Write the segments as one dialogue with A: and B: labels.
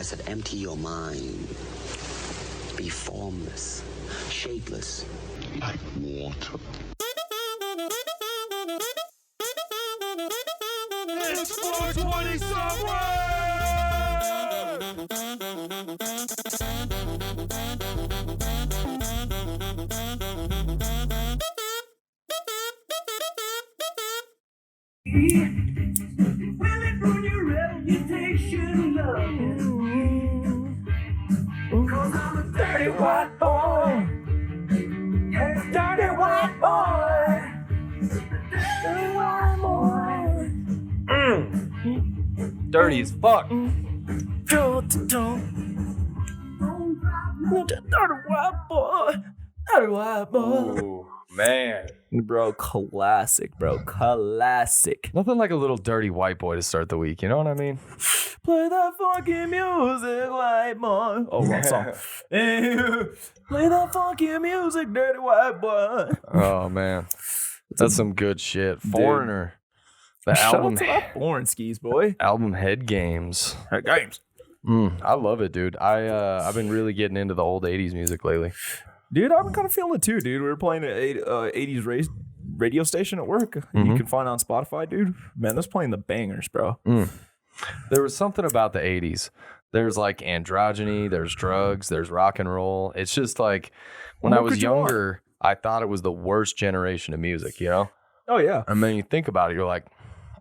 A: I said, empty your mind. Be formless, shapeless, like water.
B: It's 420 somewhere! Will it ruin your reputation, love? 'Cause I'm a dirty white boy. Yeah, dirty white boy. Dirty white boy.
C: Dirty as fuck.
B: Dirty white boy. Dirty white boy.
C: Ooh, man.
B: Bro, classic, bro. Classic.
C: Nothing like a little dirty white boy to start the week, you know what I mean?
B: Play that funky music, white boy. Oh, wrong song. Play that funky music, dirty white boy.
C: Oh, man. That's some good shit. Foreigner. The album.
B: Shout out to foreign skis, boy.
C: Album Head Games.
B: Head Games.
C: I love it, dude. I've been really getting into the old 80s music lately.
B: Dude, I've been kind of feeling it too, dude. We were playing an 80s radio station at work. You can find it on Spotify, dude. Man, that's playing the bangers, bro.
C: There was something about the 80s. There's like androgyny, there's drugs, there's rock and roll. It's just like when I was younger, I thought it was the worst generation of music, you know?
B: Oh, yeah.
C: And then you think about it, you're like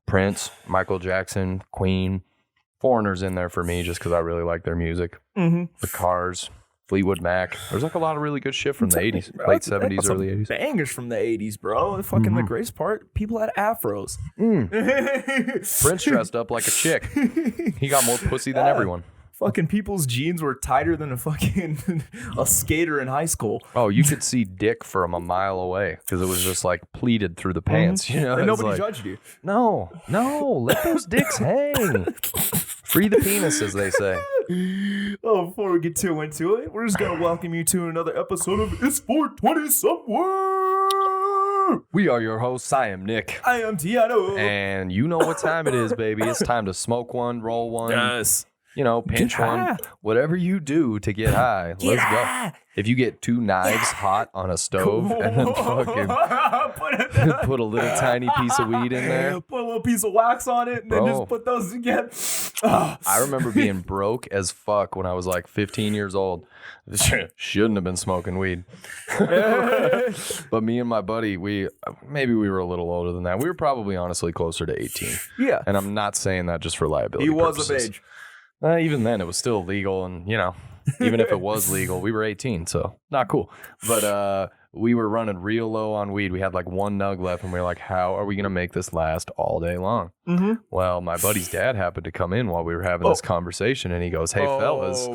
C: Prince, Michael Jackson, Queen, Foreigners in there for me just because I really like their music. The Cars. Fleetwood Mac. There's like a lot of really good shit from the 80s, late 70s, early 80s.
B: Bangers from the 80s, bro. The fucking the greatest part, people had afros.
C: Prince dressed up like a chick. He got more pussy than everyone.
B: Fucking people's jeans were tighter than a skater in high school.
C: Oh, you could see dick from a mile away because it was just like pleated through the pants. You know,
B: and nobody judged you.
C: No, let those dicks hang. Free the penis, as they say.
B: Oh, before we get too into it, we're just going to welcome you to another episode of It's 420 Somewhere.
C: We are your hosts. I am Nick.
B: I am Teano.
C: And you know what time it is, baby. It's time to smoke one, roll one.
B: Yes.
C: You know, pinch one. Whatever you do to get high. Let's go. If you get two knives hot on a stove and then fucking put a little tiny piece of weed in there.
B: Put a little piece of wax on it and then just put those together.
C: I remember being broke as fuck when I was like 15 years old. Shouldn't have been smoking weed. But me and my buddy, maybe we were a little older than that. We were probably honestly closer to 18.
B: Yeah.
C: And I'm not saying that just for liability
B: He was
C: purposes.
B: of age.
C: Even then, it was still legal, and you know, even if it was legal, we were 18, so not cool. But we were running real low on weed. We had like one nug left, and we were like, "How are we gonna make this last all day long?" Well, my buddy's dad happened to come in while we were having this conversation, and he goes, "Hey, fellas,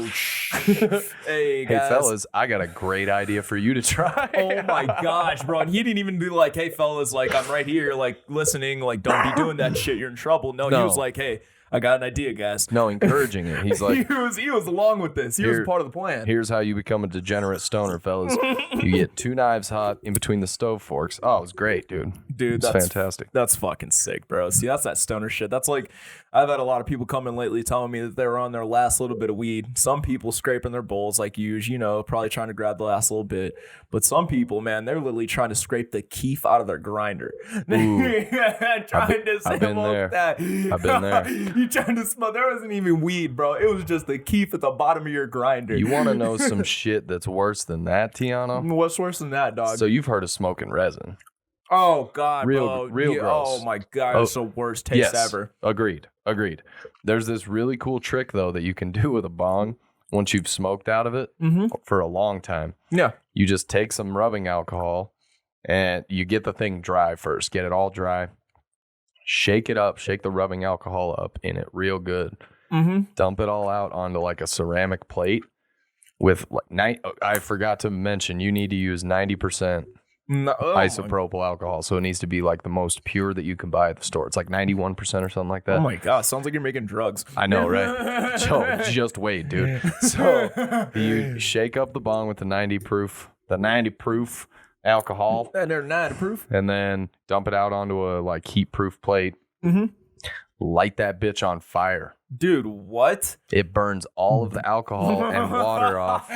B: hey guys,
C: fellas, I got a great idea for you to try."
B: Oh my gosh, bro! And he didn't even do like, "Hey, fellas, like I'm right here, like listening, like don't be doing that shit. You're in trouble." No, he was like, "Hey, I got an idea, guys."
C: No, encouraging it. He's like,
B: he was along with this. He was part of the plan.
C: Here's how you become a degenerate stoner, fellas. You get two knives hot in between the stove forks. Oh, it was great, dude.
B: Dude,
C: that's fantastic.
B: That's fucking sick, bro. See, that's that stoner shit. That's like, I've had a lot of people come in lately telling me that they were on their last little bit of weed. Some people scraping their bowls like you know, probably trying to grab the last little bit. But some people, man, they're literally trying to scrape the keef out of their grinder. Trying to smoke that.
C: I've been there.
B: You trying to smoke? There wasn't even weed, bro. It was just the keef at the bottom of your grinder.
C: You want to know some shit that's worse than that, Teano?
B: What's worse than that, dog?
C: So you've heard of smoking resin.
B: Oh, God,
C: real gross.
B: Oh, my God. It's the worst taste ever.
C: Agreed. There's this really cool trick, though, that you can do with a bong once you've smoked out of it for a long time.
B: Yeah.
C: You just take some rubbing alcohol and you get the thing dry first. Get it all dry. Shake it up. Shake the rubbing alcohol up in it real good. Dump it all out onto like a ceramic plate with like I forgot to mention, you need to use 90% isopropyl alcohol, so it needs to be like the most pure that you can buy at the store. It's like 91% or something like that.
B: Oh my God, sounds like you're making drugs.
C: I know, right? just wait, dude. So you shake up the bong with the 90 proof alcohol,
B: and they're 90 proof,
C: and then dump it out onto a like heat proof plate. light that bitch on fire.
B: Dude, what?
C: It burns all of the alcohol and water off,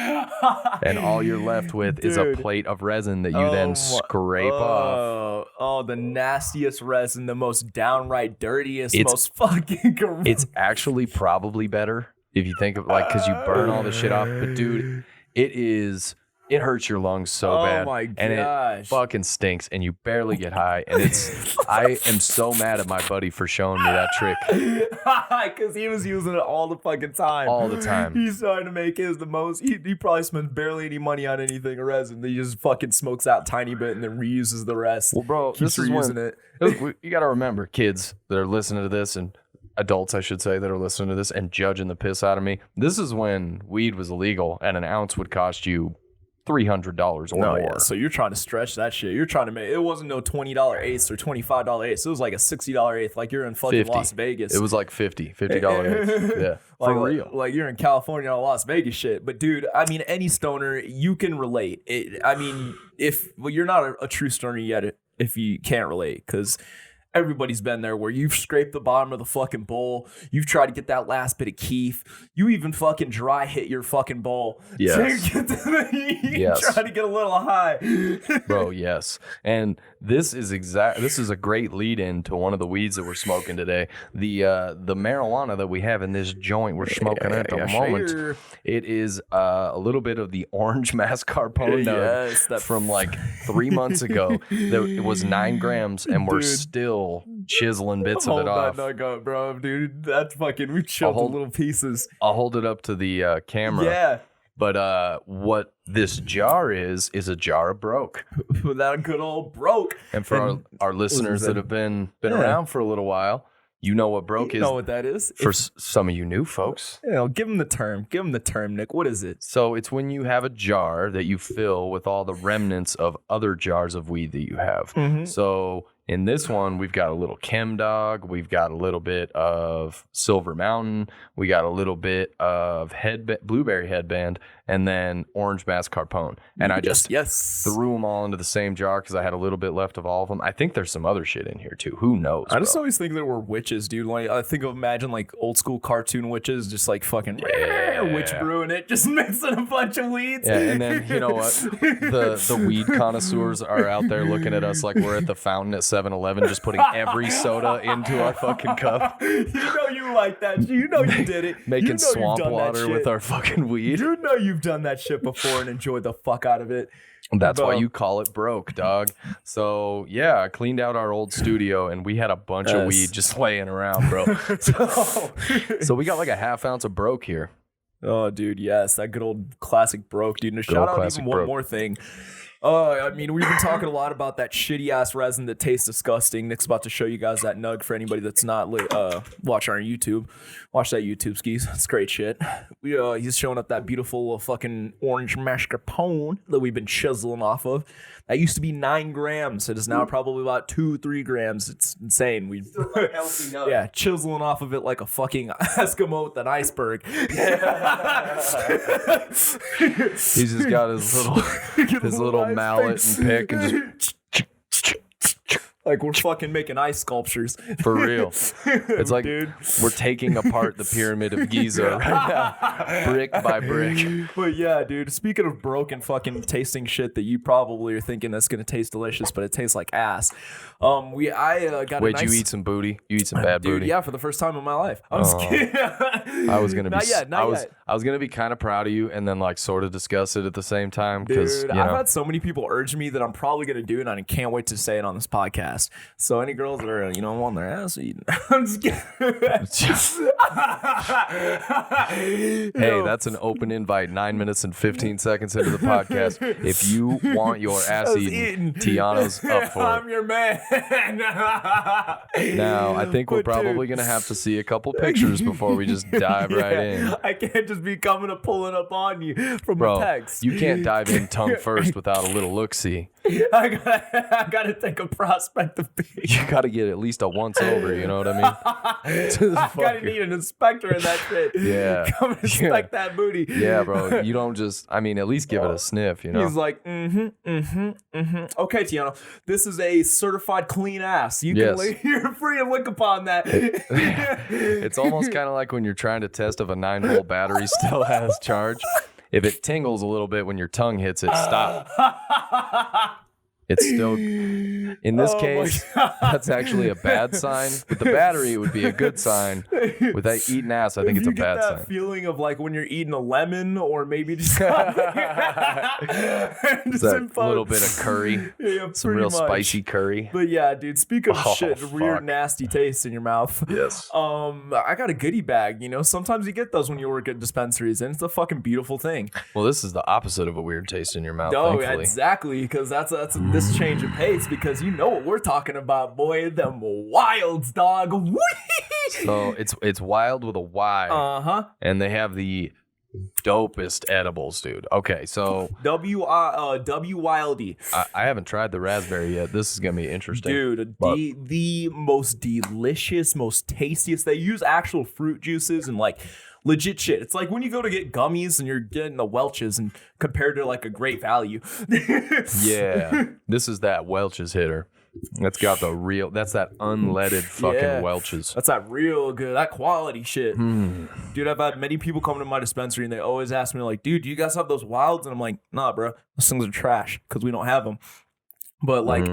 C: and all you're left with is a plate of resin that you then scrape off.
B: Oh, the nastiest resin, the most downright dirtiest, most fucking gross.
C: It's actually probably better if you think of because you burn all the shit off. But dude, it hurts your lungs so bad.
B: Oh my gosh.
C: And it fucking stinks, and you barely get high. And I am so mad at my buddy for showing me that trick.
B: Because he was using it all the fucking time.
C: All the time.
B: He's trying to make his the most. He probably spends barely any money on anything or resin. He just fucking smokes out a tiny bit and then reuses the rest.
C: Well, bro,
B: Keeps reusing it.
C: You got to remember, kids that are listening to this, and adults, I should say, that are listening to this and judging the piss out of me. This is when weed was illegal and an ounce would cost you $300 or more.
B: Yeah. So you're trying to stretch that shit. You're trying to make it wasn't no $20 eighths or $25 eighths. It was like a $60 eighth. Like you're in fucking
C: 50.
B: Las Vegas.
C: It was like $50 eighths. Yeah, for real.
B: Like you're in California on Las Vegas shit. But dude, I mean, any stoner, you can relate. You're not a true stoner yet if you can't relate, because everybody's been there where you've scraped the bottom of the fucking bowl. You've tried to get that last bit of keef. You even fucking dry hit your fucking bowl.
C: Yes.
B: Try to get a little high.
C: Bro, yes. And this is a great lead in to one of the weeds that we're smoking today. The marijuana that we have in this joint we're smoking at the moment. Sure. It is a little bit of the orange mascarpone from like 3 months ago. It was 9 grams, and we're still chiseling bits of it off.
B: Hold that nug up, bro, dude. That's fucking, we chopped the little pieces.
C: I'll hold it up to the camera.
B: Yeah.
C: But what this jar is a jar of broke.
B: That good old broke.
C: And for our listeners that have been around for a little while, you know what broke is.
B: You know what that is?
C: For some of you new folks.
B: Give them the term. Give them the term, Nick. What is it?
C: So it's when you have a jar that you fill with all the remnants of other jars of weed that you have. Mm-hmm. So in this one, we've got a little Chem Dog. We've got a little bit of Silver Mountain. We got a little bit of Blueberry Headband, and then Orange Mascarpone. And I just threw them all into the same jar because I had a little bit left of all of them. I think there's some other shit in here too. Who knows? I
B: just always think there were witches, dude. Like imagine like old school cartoon witches, just like fucking witch brewing it, just mixing a bunch of weeds.
C: Yeah, and then you know what? The weed connoisseurs are out there looking at us like we're at the fountain at 7-Eleven, just putting every soda into our fucking cup.
B: You know you like that. You know you did it.
C: Making swamp water with our fucking weed.
B: You know you've done that shit before and enjoyed the fuck out of it.
C: That's why you call it broke, dog. So yeah, I cleaned out our old studio and we had a bunch of weed just laying around, bro. So we got like a half ounce of broke here.
B: Oh, dude, yes, that good old classic broke, dude. And shout out even one more thing. I mean, we've been talking a lot about that shitty ass resin that tastes disgusting. Nick's about to show you guys that nug for anybody that's not watching our YouTube. Watch that YouTube, skis. It's great shit. He's showing up that beautiful fucking orange mascarpone that we've been chiseling off of. That used to be 9 grams. It is now probably about 2-3 grams. It's insane. We
C: healthy nug.
B: Yeah, chiseling off of it like a fucking Eskimo with an iceberg.
C: He's just got his little mallet and pick and just
B: like we're fucking making ice sculptures.
C: For real. It's like, dude, we're taking apart the pyramid of Giza right now, brick by brick.
B: But yeah, dude, speaking of broken fucking tasting shit that you probably are thinking that's going to taste delicious, but it tastes like ass.
C: Wait, you eat some booty? You eat some bad booty?
B: Yeah, for the first time in my life. I'm just kidding.
C: I was gonna be
B: not yet.
C: I was gonna be kind of proud of you and then like sort of discuss it at the same time.
B: Dude, I've had so many people urge me that I'm probably gonna do it, and I can't wait to say it on this podcast. So any girls that are on their ass eating, I'm just kidding.
C: Hey, that's an open invite. 9 minutes and 15 seconds into the podcast. If you want your ass eaten, Teano's up for it.
B: I'm your man.
C: Now, I think we're probably going to have to see a couple pictures before we just dive right in.
B: I can't just be pulling up on you from
C: Bro,
B: a text.
C: You can't dive in tongue first without a little look-see.
B: I gotta take a prospective peek.
C: You gotta get at least a once over, you know what I mean?
B: I gotta need an inspector in that shit.
C: Yeah.
B: Come inspect that booty.
C: Yeah, bro. You don't just, I mean, at least give it a sniff, you know?
B: He's like, okay, Teano, this is a certified clean ass. You can you're free to look upon that.
C: It's almost kind of like when you're trying to test if a 9-volt battery still has charge. If it tingles a little bit when your tongue hits it, stop. It's still, in this case, that's actually a bad sign. With the battery, it would be a good sign. With that eating ass, I think it's a bad sign.
B: You get that feeling of like when you're eating a lemon or maybe just, just
C: that little bit of curry.
B: Yeah,
C: some real spicy curry.
B: But yeah, dude, speak of shit, weird, nasty taste in your mouth.
C: Yes.
B: I got a goodie bag, you know? Sometimes you get those when you work at dispensaries, and it's a fucking beautiful thing.
C: Well, this is the opposite of a weird taste in your mouth,
B: thankfully. Exactly, because that's this change of pace, because you know what we're talking about, boy. Them WYLDs, dog.
C: So it's wild with a Y. And they have the dopest edibles, dude. Okay, so
B: WYLD.
C: I haven't tried the raspberry yet. This is gonna be interesting,
B: dude. The most delicious, most tastiest. They use actual fruit juices and like legit shit. It's like when you go to get gummies and you're getting the Welch's and compared to like a Great Value.
C: Yeah, this is that Welch's hitter. That's got the real. That's that unleaded fucking Welch's.
B: That's that real good, that quality shit. Dude, I've had many people come to my dispensary and they always ask me like, "Dude, do you guys have those WYLDs?" And I'm like, "Nah, bro, those things are trash because we don't have them." But like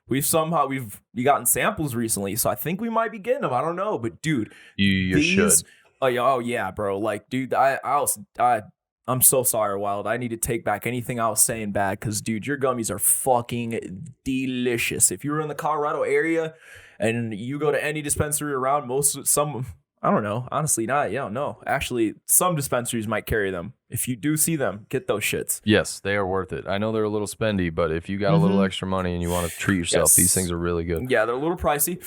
B: we've gotten samples recently, so I think we might be getting them. I don't know, but dude,
C: you should.
B: Oh yeah, bro. Like, dude, I'm so sorry, WYLD. I need to take back anything I was saying bad, because, dude, your gummies are fucking delicious. If you were in the Colorado area and you go to any dispensary around, I don't know. Honestly, no. Actually, some dispensaries might carry them. If you do see them, get those shits.
C: Yes, they are worth it. I know they're a little spendy, but if you got a little extra money and you want to treat yourself, these things are really good.
B: Yeah, they're a little pricey.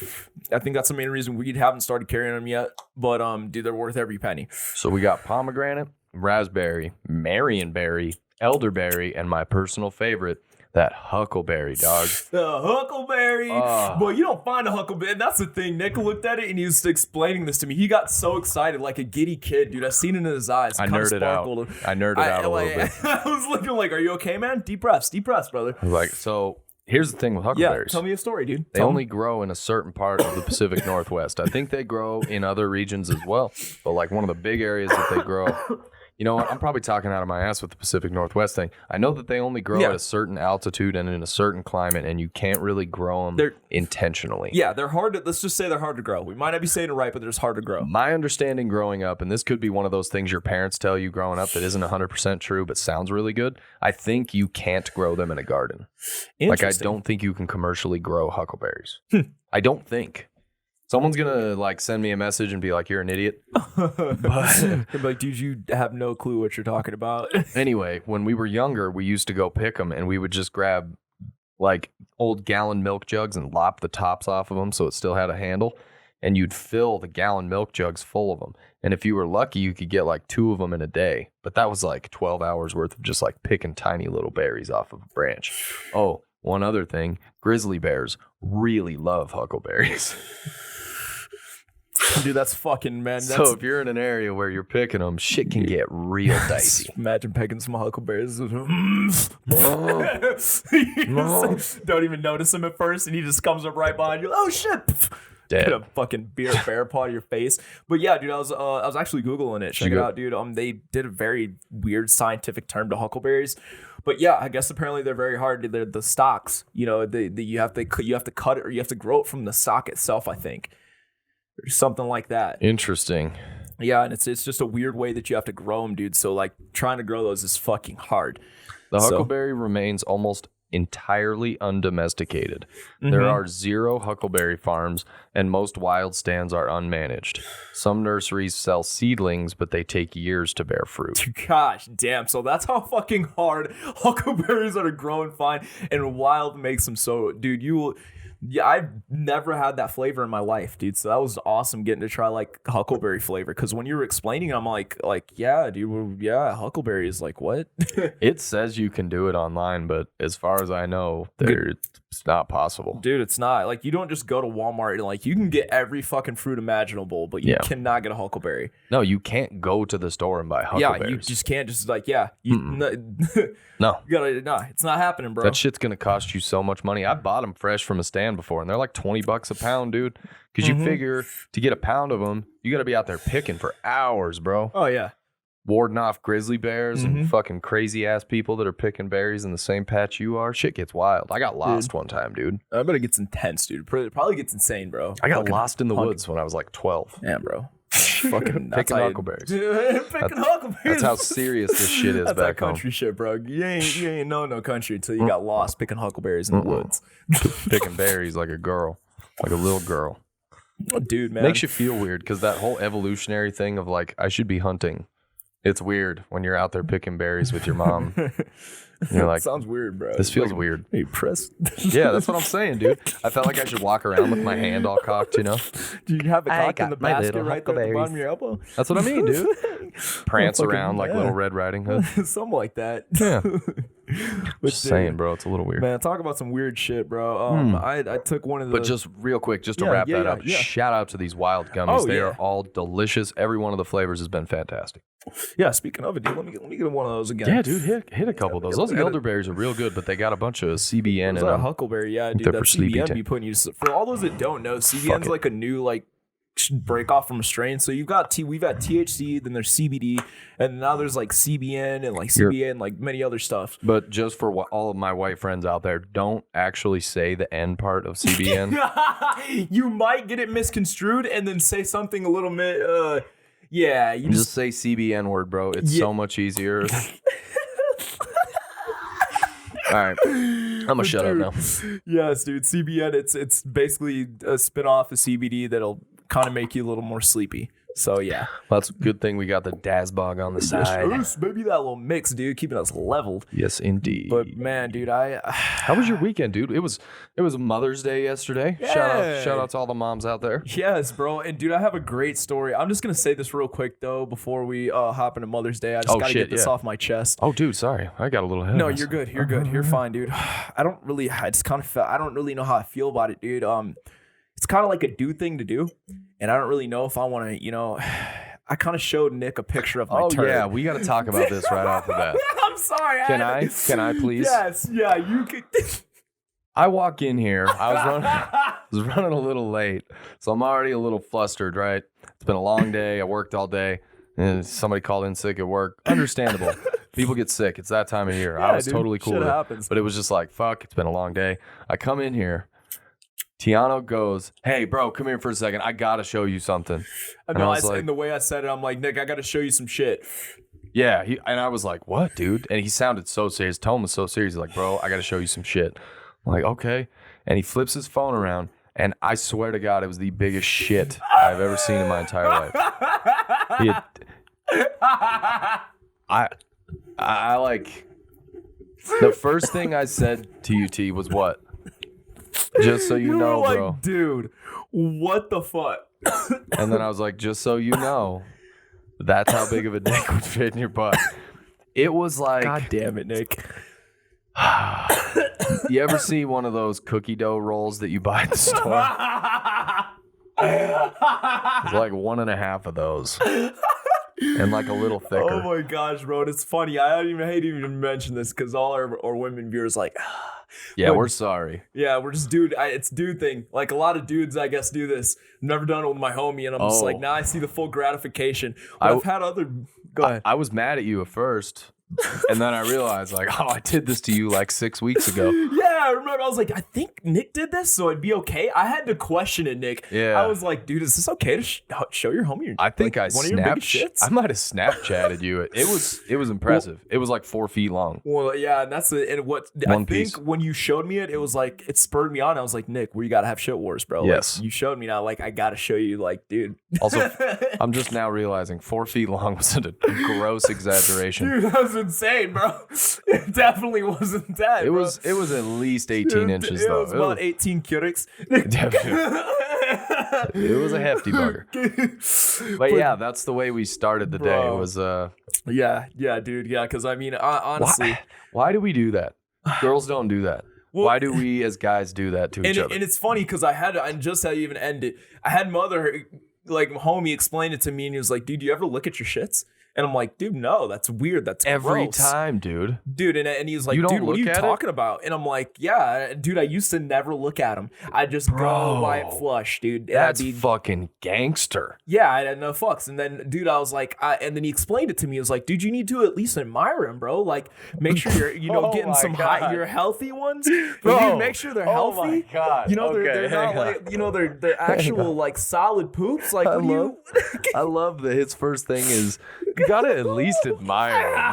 B: I think that's the main reason we haven't started carrying them yet. But, dude, they're worth every penny.
C: So we got pomegranate, raspberry, marionberry, elderberry, and my personal favorite, that huckleberry, dog.
B: The huckleberry. Boy, you don't find a huckleberry. That's the thing. Nick looked at it and he was explaining this to me. He got so excited, like a giddy kid, dude. I seen it in his eyes.
C: I nerded out a little bit.
B: I was looking like, are you okay, man? Deep breaths, brother.
C: I was like, so here's the thing with huckleberries.
B: Yeah, tell me a story, dude.
C: They only grow in a certain part of the Pacific Northwest. I think they grow in other regions as well. But like one of the big areas that they grow... You know what? I'm probably talking out of my ass with the Pacific Northwest thing. I know that they only grow at a certain altitude and in a certain climate, and you can't really grow them intentionally.
B: Yeah, they're hard to, let's just say they're hard to grow. We might not be saying it right, but they're just hard to grow.
C: My understanding growing up, and this could be one of those things your parents tell you growing up that isn't 100% true, but sounds really good. I think you can't grow them in a garden. Like, I don't think you can commercially grow huckleberries. I don't think. Someone's gonna like send me a message and be like, "You're an idiot."
B: But like, dude, you have no clue what you're talking about.
C: Anyway, when we were younger, we used to go pick them, and we would just grab like old gallon milk jugs and lop the tops off of them so it still had a handle, and you'd fill the gallon milk jugs full of them. And if you were lucky, you could get like 2 of them in a day. But that was like 12 hours worth of just like picking tiny little berries off of a branch. Oh, one other thing: grizzly bears really love huckleberries.
B: Dude, that's fucking, man.
C: So if you're in an area where you're picking them, shit can get real dicey.
B: Imagine picking some huckleberries. Don't even notice him at first, and he just comes up right behind you. Oh shit!
C: Dead.
B: Get a fucking bear paw to your face. But yeah, dude, I was actually Googling it. Check it out, dude. They did a very weird scientific term to huckleberries. But yeah, I guess apparently they're very hard. They're the stalks. You know, you have to cut it, or you have to grow it from the stalk itself, I think. Or something like that.
C: Interesting.
B: Yeah, and it's just a weird way that you have to grow them, dude. So like trying to grow those is fucking hard.
C: The huckleberry remains almost entirely undomesticated. There are 0 huckleberry farms, and most wild stands are unmanaged. Some nurseries sell seedlings, but they take years to bear fruit.
B: Gosh damn. So that's how fucking hard huckleberries are to grow and find, and WYLD makes them so, dude, Yeah, I've never had that flavor in my life, dude. So that was awesome getting to try like huckleberry flavor. Because when you were explaining, I'm like, yeah, dude, well, yeah, huckleberry is like what?
C: It says you can do it online, but as far as I know, it's not possible.
B: Dude, it's not. Like, you don't just go to Walmart and like, you can get every fucking fruit imaginable, but you cannot get a huckleberry.
C: No, you can't go to the store and buy huckleberries.
B: Yeah, you just can't just like,
C: no.
B: You gotta, it's not happening, bro.
C: That shit's gonna cost you so much money. I bought them fresh from a stand before, and they're like $20 a pound, dude. Because you figure to get a pound of them, you gotta be out there picking for hours, bro.
B: Oh yeah,
C: warding off grizzly bears and fucking crazy ass people that are picking berries in the same patch you are. Shit gets wild. I got lost one time, dude.
B: I bet it gets intense, dude. Probably gets insane, bro.
C: I got lost in the woods when I was like 12.
B: Yeah, bro. Fucking
C: picking huckleberries.
B: Picking huckleberries.
C: That's how serious this shit is.
B: That's
C: back
B: that country
C: home.
B: Shit, bro. You ain't know no country until you got lost picking huckleberries in the woods.
C: Picking berries like a girl, like a little girl.
B: Oh, dude, man.
C: Makes you feel weird because that whole evolutionary thing of like I should be hunting. It's weird when you're out there picking berries with your mom. You're like,
B: sounds weird, bro.
C: This feels weird.
B: Are you pressed?
C: Yeah, that's what I'm saying, dude. I felt like I should walk around with my hand all cocked, you know?
B: Do you have a cock in the basket right there at the bottom of your elbow?
C: That's what I mean, dude. Prance around like Little Red Riding Hood.
B: Something like that.
C: Yeah. Just saying, bro. It's a little weird.
B: Man, talk about some weird shit, bro. I took one of the...
C: But just real quick, just to wrap that up, shout out to these WYLD gummies. They are all delicious. Every one of the flavors has been fantastic.
B: Yeah, speaking of it, dude, let me get one of those again.
C: Yeah, dude, hit a couple of those. Those elderberries are real good, but they got a bunch of CBN in them.
B: Huckleberry, yeah, dude. That CBN be putting you... For all those that don't know, CBN's like a new, like, break off from a strain. So we've had THC, then there's CBD, and now there's like CBN and like CBA and like many other stuff.
C: But just for all of my white friends out there, don't actually say the N part of CBN.
B: You might get it misconstrued and then say something a little bit you
C: just say CBN word, bro. It's so much easier. All right, I'm gonna shut up now.
B: Yes, dude. CBN, it's basically a spin-off of CBD that'll kind of make you a little more sleepy. So yeah,
C: well, that's a good thing we got the Dazbog on the side.
B: Yes, maybe that little mix, dude, keeping us leveled.
C: Yes, indeed.
B: But man, dude,
C: how was your weekend, dude? It was Mother's Day yesterday. Yeah. Shout out to all the moms out there.
B: Yes, bro. And dude, I have a great story. I'm just gonna say this real quick though before we hop into Mother's Day. I just gotta get this off my chest.
C: Oh, dude, sorry, I got a little head.
B: No, you're good. You're good. You're fine, dude. I don't really know how I feel about it, dude. It's kind of like a dude thing to do, and I don't really know if I want to, I kind of showed Nick a picture of my turd.
C: Yeah, we got to talk about this right off the bat.
B: I'm sorry.
C: Can I please?
B: Yes, yeah, you could.
C: I walk in here. I was running a little late, so I'm already a little flustered, right? It's been a long day. I worked all day, and somebody called in sick at work. Understandable. People get sick. It's that time of year.
B: Yeah,
C: I was totally cool with it,
B: happens.
C: But it was just like, fuck, it's been a long day. I come in here. Teano goes, "Hey, bro, come here for a second. I got to show you something."
B: And the way I said it, I'm like, Nick, I got to show you some shit.
C: Yeah, and I was like, "What, dude?" And he sounded so serious. His tone was so serious. He's like, "Bro, I got to show you some shit." I'm like, "Okay." And he flips his phone around, and I swear to God, it was the biggest shit I've ever seen in my entire life. I like, the first thing I said to you, T, was what? Just so you know,
B: like,
C: bro.
B: Dude, what the fuck?
C: And then I was like, just so you know, that's how big of a dick would fit in your butt. It was like...
B: God damn it, Nick.
C: You ever see one of those cookie dough rolls that you buy at the store? It's like 1.5 of those. And like a little thicker.
B: Oh my gosh, bro. It's funny. I hate even mention this because all our women viewers like...
C: Yeah, we're sorry.
B: Yeah, we're just it's dude thing. Like a lot of dudes, I guess, do this. Never done it with my homie, and I'm just like, I see the full gratification. But I've had other. Go ahead.
C: I was mad at you at first, and then I realized, like, I did this to you like 6 weeks ago.
B: Yeah, I remember. I was like, I think Nick did this, so it'd be okay. I had to question it, Nick.
C: Yeah.
B: I was like, dude, is this okay to show your homie?
C: I think I might have Snapchatted you. It was impressive. It was like 4 feet long.
B: Well, yeah, and that's it. And what I think when you showed me it was like it spurred me on. I was like, Nick, we gotta have shit wars, bro.
C: Yes,
B: like, you showed me now. Like I gotta show you, like, dude.
C: Also, I'm just now realizing 4 feet long wasn't a gross exaggeration.
B: Dude, that was insane, bro. It definitely wasn't that.
C: It was at least 18 inches,
B: It
C: though.
B: was about 18 curics.
C: It was a hefty bugger. But yeah, that's the way we started the day. It was
B: yeah, dude. Yeah, because I mean, honestly,
C: why do we do that? Girls don't do that.
B: Well,
C: why do we as guys do that to each other?
B: And it's funny because I just had to even end it. I had mother, like homie, explain it to me, and he was like, "Dude, do you ever look at your shits?" And I'm like, dude, no, that's weird. That's
C: every
B: gross.
C: time, dude.
B: Dude, and he was like, dude, what are you talking about? And I'm like, yeah, dude, I used to never look at him. I just go wipe flush, dude.
C: That's fucking gangster.
B: Yeah, I had no fucks. And then, dude, I was like, and then he explained it to me. He was like, dude, you need to at least admire him, bro. Like, make sure you're, getting some your healthy ones. Bro, you need to make sure they're healthy.
C: Oh my God.
B: They're not like, they're actual like solid poops. Like,
C: I love that his first thing is, you gotta at least admire him.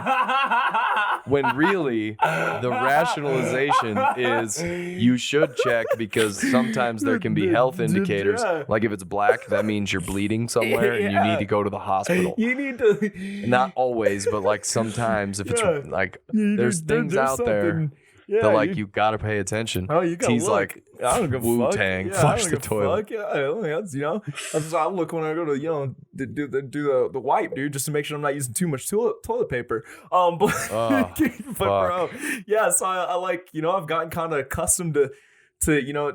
C: When really, the rationalization is you should check because sometimes there can be health indicators. Like if it's black, that means you're bleeding somewhere and you need to go to the hospital.
B: You need to.
C: Not always, but like sometimes if it's like, there's things out there that like you gotta pay attention.
B: Oh, you gotta
C: He's
B: look.
C: like,
B: I don't give a
C: Wu-Tang,
B: fuck.
C: flush the toilet.
B: I look when I go to do the wipe, dude, just to make sure I'm not using too much toilet paper. But bro, yeah. So I like I've gotten kind of accustomed to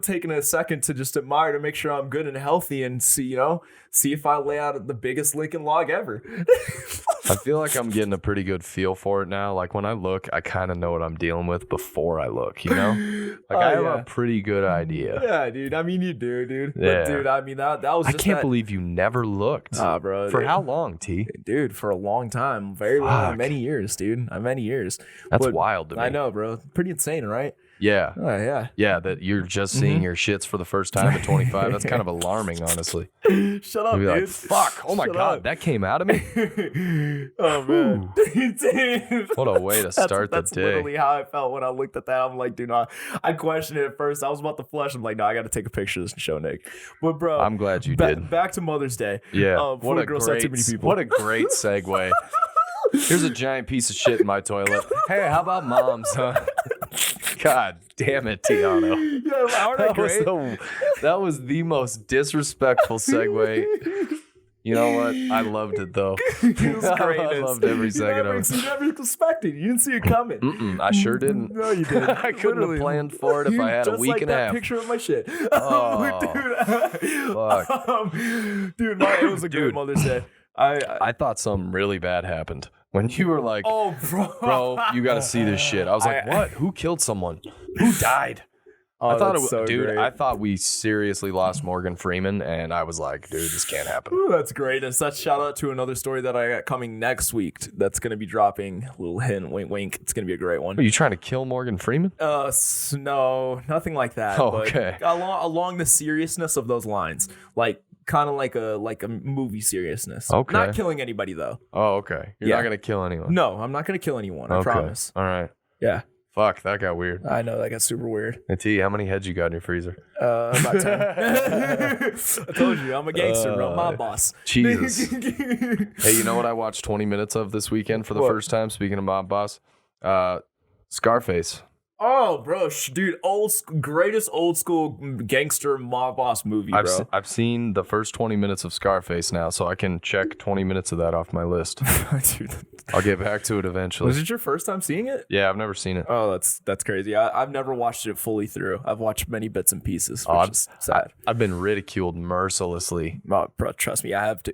B: taking a second to just admire to make sure I'm good and healthy and see if I lay out the biggest Lincoln log ever.
C: I feel like I'm getting a pretty good feel for it now. Like when I look, I kind of know what I'm dealing with before I look, Like I have a pretty good idea.
B: Yeah, dude. I mean, you do, dude.
C: Yeah.
B: But dude, I mean, that was just
C: I can't believe you never looked.
B: Bro.
C: For how long, T?
B: Dude, for a long time. Very long. Many years, dude. Many years.
C: That's wild to me.
B: I know, bro. Pretty insane, right?
C: Yeah.
B: Oh, yeah.
C: Yeah, that you're just seeing your shits for the first time at 25. That's kind of alarming, honestly.
B: Shut up,
C: dude.
B: Like,
C: fuck. Oh, my God. That came out of me?
B: Oh, man. Dude.
C: What a way to start the day.
B: That's literally how I felt when I looked at that. I'm like, dude, I questioned it at first. I was about to flush. I'm like, no, I got to take a picture of this and show Nick. But, bro.
C: I'm glad you did.
B: Back to Mother's Day.
C: Yeah.
B: What a too many people.
C: What a great segue. Here's a giant piece of shit in my toilet. Hey, how about moms, huh? God damn it, Teano.
B: Yeah,
C: that was the most disrespectful segue. You know what? I loved it though. I loved every second of it.
B: You never expected. You didn't see it coming.
C: I sure didn't.
B: No, you didn't.
C: I couldn't have planned for it if I had a week and a half.
B: Picture of my shit.
C: Oh,
B: fuck. Dude, it was a good Mother's Day.
C: I thought something really bad happened when you were like,
B: "Oh, bro,
C: you got to see this shit." I was like, "What? Who killed someone? Who died?"
B: Oh,
C: I thought it was,
B: so
C: dude.
B: great.
C: I thought we seriously lost Morgan Freeman, and I was like, "Dude, this can't happen."
B: Ooh, that's great. And such shout out to another story that I got coming next week. That's gonna be dropping. A little hint, wink, wink. It's gonna be a great one.
C: Are you trying to kill Morgan Freeman?
B: No, nothing like that.
C: Oh,
B: but
C: okay.
B: Along the seriousness of those lines, like kind of like a movie seriousness.
C: Okay.
B: Not killing anybody though.
C: Oh, okay. You're not gonna kill anyone.
B: No, I'm not gonna kill anyone. I promise.
C: All right.
B: Yeah.
C: Fuck, that got weird.
B: I know, that got super weird.
C: Hey, T, how many heads you got in your freezer?
B: About 10. I told you, I'm a gangster, bro. My boss.
C: Jesus. Hey, you know what I watched 20 minutes of this weekend for the first time? Speaking of mob boss, Scarface.
B: Oh, bro, dude, greatest old school gangster mob boss movie, bro.
C: I've seen the first 20 minutes of Scarface now, so I can check 20 minutes of that off my list.
B: Dude,
C: I'll get back to it eventually.
B: was it your first time seeing it?
C: Yeah, I've never seen it.
B: Oh, that's crazy. I've never watched it fully through. I've watched many bits and pieces, which is sad.
C: I've been ridiculed mercilessly.
B: Oh, bro, trust me, I have to.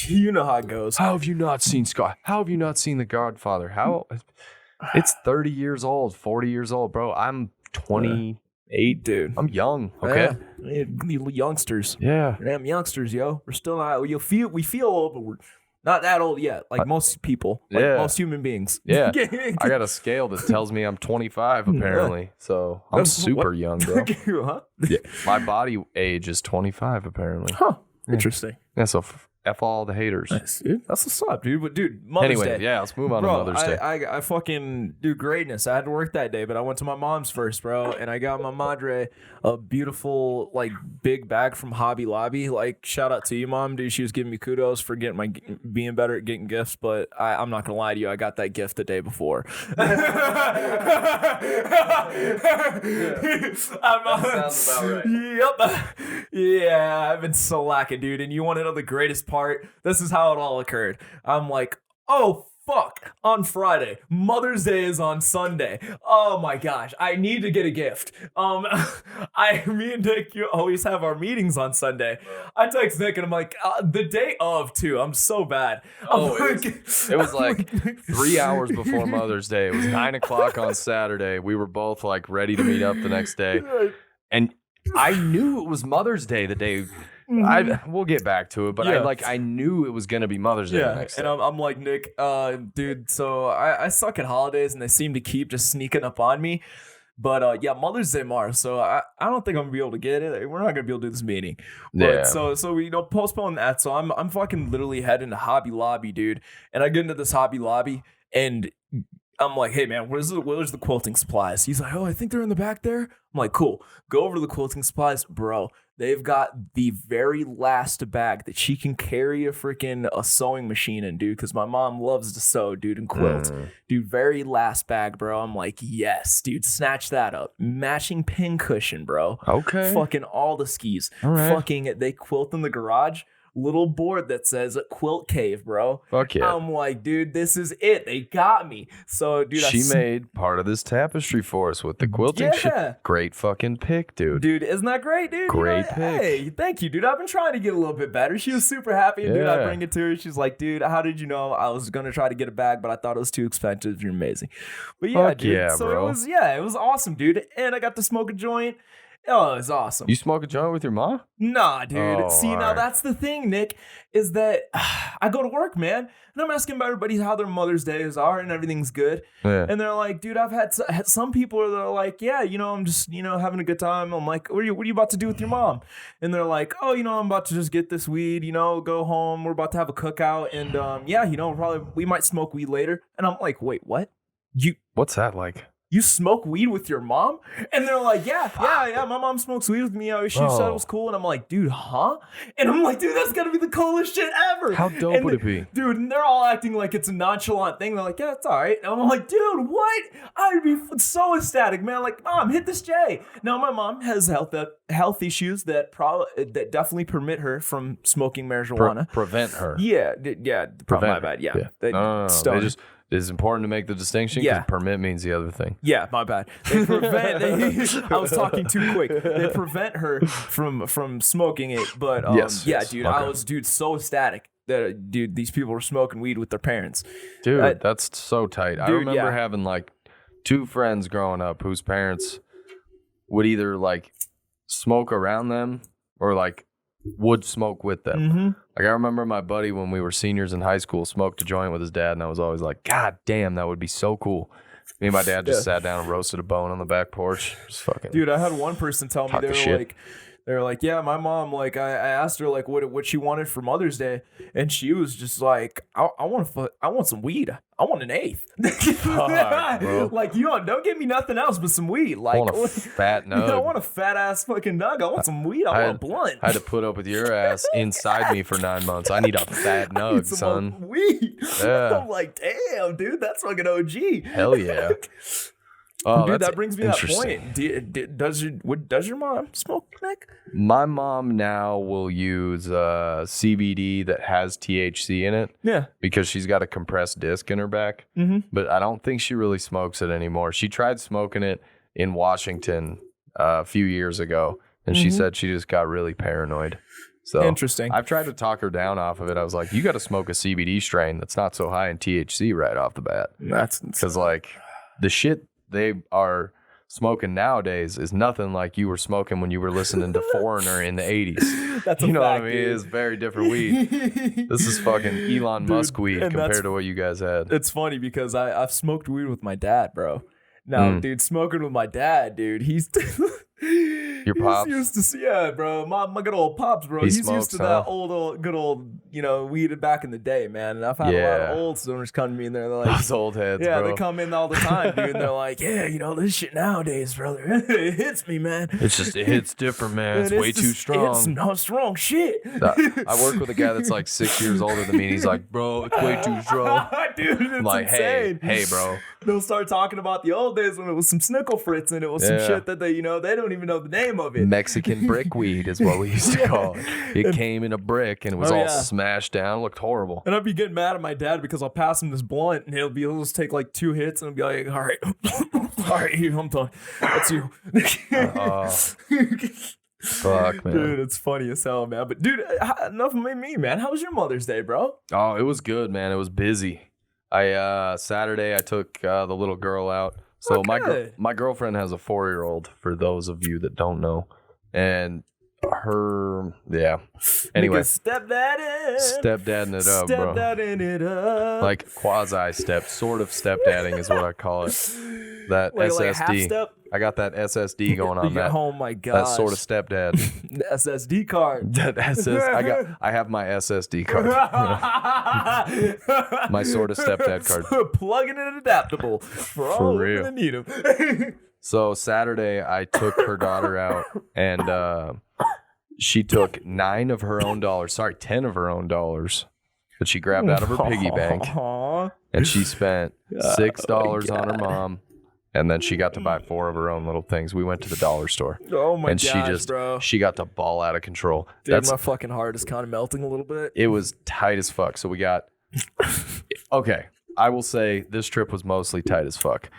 B: You know how it goes.
C: How have you not seen How have you not seen The Godfather? How? It's 30 years old, 40 years old, bro. I'm 28,
B: dude.
C: I'm young, okay?
B: Yeah, youngsters.
C: Yeah.
B: Damn youngsters, yo. We're still not, we feel old, but we're not that old yet. Like most people, most human beings.
C: Yeah. I got a scale that tells me I'm 25, apparently. So I'm super young, bro.
B: Huh?
C: Yeah. My body age is 25, apparently.
B: Huh. Interesting.
C: Yeah, so F all the haters.
B: Nice, dude. That's what's up, dude. But dude, Mother's Day.
C: Yeah, let's move on
B: bro,
C: to Mother's Day.
B: I fucking do greatness. I had to work that day, but I went to my mom's first, bro, and I got my madre a beautiful like big bag from Hobby Lobby. Like shout out to you, mom, dude. She was giving me kudos for being better at getting gifts, but I'm not gonna lie to you, I got that gift the day before.
C: Sounds about right.
B: Yep. Yeah, I've been slacking, dude. And you want to know the greatest part? This is how it all occurred. I'm like, oh, fuck. On Friday. Mother's Day is on Sunday. Oh, my gosh. I need to get a gift. Me and Nick always have our meetings on Sunday. I text Nick and I'm like, the day of, too. I'm so bad.
C: It was like 3 hours before Mother's Day. It was 9 o'clock on Saturday. We were both like ready to meet up the next day. And I knew it was Mother's Day the day. We'll get back to it, but
B: Yeah.
C: I knew it was gonna be Mother's Day the next day.
B: And I'm like, Nick, dude, so I suck at holidays and they seem to keep just sneaking up on me. But yeah, Mother's Day tomorrow, so I don't think I'm gonna be able to get it. We're not gonna be able to do this meeting. But
C: Yeah.
B: so we postpone that. So I'm fucking literally heading to Hobby Lobby, dude. And I get into this Hobby Lobby and I'm like, hey man, where's the quilting supplies? He's like, oh, I think they're in the back there. I'm like, cool. Go over to the quilting supplies, bro. They've got the very last bag that she can carry a sewing machine in, dude, because my mom loves to sew, dude, and quilt. Dude, very last bag, bro. I'm like, yes, dude, snatch that up. Matching pin cushion, bro.
C: Okay.
B: Fucking all the skis.
C: All right.
B: Fucking, they quilt in the garage. Little board that says Quilt Cave, bro.
C: Fuck yeah.
B: I'm like, dude, this is it. They got me. So, dude,
C: she made part of this tapestry for us with the quilting shit. Great fucking pick, dude.
B: Dude, isn't that great, dude?
C: Great pick.
B: Hey, thank you, dude. I've been trying to get a little bit better. She was super happy. Yeah. Dude, I bring it to her. She's like, dude, how did you know? I was going to try to get a bag, but I thought it was too expensive. You're amazing. But yeah,
C: Fuck
B: dude.
C: Yeah,
B: so
C: bro.
B: it was awesome, dude. And I got to smoke a joint. Oh, it's awesome.
C: You smoke a joint with your mom?
B: Nah, dude.
C: Oh,
B: See, now that's the thing, Nick, is that I go to work, man, and I'm asking everybody how their Mother's Days are and everything's good.
C: Yeah.
B: And they're like, dude, I've had some people that are like, yeah, I'm just, having a good time. I'm like, what are you about to do with your mom? And they're like, oh, I'm about to just get this weed, go home. We're about to have a cookout. And yeah, we might smoke weed later. And I'm like, wait, what?
C: What's that like?
B: You smoke weed with your mom? And they're like, yeah, my mom smokes weed with me. She said it was cool. And I'm like, dude, huh? And I'm like, dude, that's gotta be the coolest shit ever.
C: How dope would it be?
B: Dude, and they're all acting like it's a nonchalant thing. They're like, yeah, it's all right. And I'm like, dude, what? I'd be so ecstatic, man. Like, mom, hit this J. Now, my mom has health issues that definitely permit her from smoking marijuana.
C: Prevent her.
B: Yeah. My bad. Yeah.
C: No. It's important to make the distinction because permit means the other thing.
B: Yeah, my bad. They prevent. I was talking too quick. They prevent her from smoking it. But
C: yes,
B: dude,
C: okay.
B: I was so ecstatic that these people were smoking weed with their parents.
C: Dude, that's so tight. I remember having like 2 friends growing up whose parents would either like smoke around them or like would smoke with them.
B: Mm-hmm.
C: Like I remember my buddy when we were seniors in high school smoked a joint with his dad, and I was always like, God damn, that would be so cool. Me and my dad just sat down and roasted a bone on the back porch. Just fucking.
B: Dude, I had one person tell me they were like, yeah, my mom, like I asked her like what she wanted for Mother's Day, and she was just like, I want some weed. I want an eighth.
C: Bro.
B: Like, don't give me nothing else but some weed. Like,
C: I want a fat nug.
B: I want a fat ass fucking nug. I want some weed. I want a blunt.
C: I had to put up with your ass inside me for 9 months. I need a fat nug, son.
B: Weed.
C: Yeah.
B: I'm like, damn, dude, that's fucking OG.
C: Hell yeah. Oh,
B: dude, that brings me to that point. Does your mom smoke, Nick?
C: My mom now will use CBD that has THC in it.
B: Yeah.
C: Because she's got a compressed disc in her back. Mm-hmm. But I don't think she really smokes it anymore. She tried smoking it in Washington a few years ago, and she said she just got really paranoid. So
B: interesting.
C: I've tried to talk her down off of it. I was like, you got to smoke a CBD strain that's not so high in THC right off the bat.
B: That's
C: because like the shit they are smoking nowadays is nothing like you were smoking when you were listening to Foreigner in the 80s.
B: That's
C: you know
B: fact,
C: what I mean?
B: dude.
C: It's very different weed. This is fucking Elon Musk weed compared to what you guys had.
B: It's funny because I've smoked weed with my dad, bro. Now, dude, smoking with my dad, dude, he's
C: Your pops?
B: He's used to see, yeah, bro. My good old pops, bro.
C: He
B: He's
C: smokes,
B: used to
C: huh?
B: that good old, weed back in the day, man. And I've had a lot of old stoners come to me and they're like,
C: Those old heads,
B: yeah,
C: bro.
B: they come in all the time, dude. And they're like, yeah, this shit nowadays, brother, it hits me, man.
C: It hits different, man. It's way too strong.
B: It's some strong shit.
C: I work with a guy that's like 6 years older than me. And he's like, bro, it's way too strong.
B: Dude, it's
C: I'm like,
B: insane.
C: hey, bro.
B: They'll start talking about the old days when it was some snickle fritz and it was some shit that they don't even know the name of it.
C: Mexican brickweed is what we used to call it. It came in a brick and it was all smashed down. It looked horrible.
B: And I'd be getting mad at my dad because I'll pass him this blunt and he'll just take like 2 hits and I'll be like, all right, I'm done. That's you.
C: Fuck, man.
B: Dude, it's funny as hell, man. But dude, enough of me, man. How was your Mother's Day, bro?
C: Oh, it was good, man. It was busy. Saturday I took the little girl out. So my girlfriend has a 4-year-old, for those of you that don't know. And anyway, stepdadding it up, bro.
B: Stepdadding it up.
C: Like sort of stepdadding is what I call it. That SSD.
B: Like half step?
C: I got that SSD going on that.
B: Oh my god.
C: That sort of stepdad.
B: The SSD card.
C: I have my SSD card. My sort of stepdad card.
B: Plugging in adaptable for all
C: real.
B: that need them.
C: So Saturday I took her daughter out and she took 9 of her own dollars. Sorry, 10 of her own dollars. But she grabbed out of her piggy bank and she spent $6 on her mom. And then she got to buy 4 of her own little things. We went to the dollar store.
B: Oh my
C: gosh,
B: bro.
C: She got to ball out of control.
B: Dude, my fucking heart is kind of melting a little bit.
C: It was tight as fuck. So we got, okay, I will say this trip was mostly tight as fuck.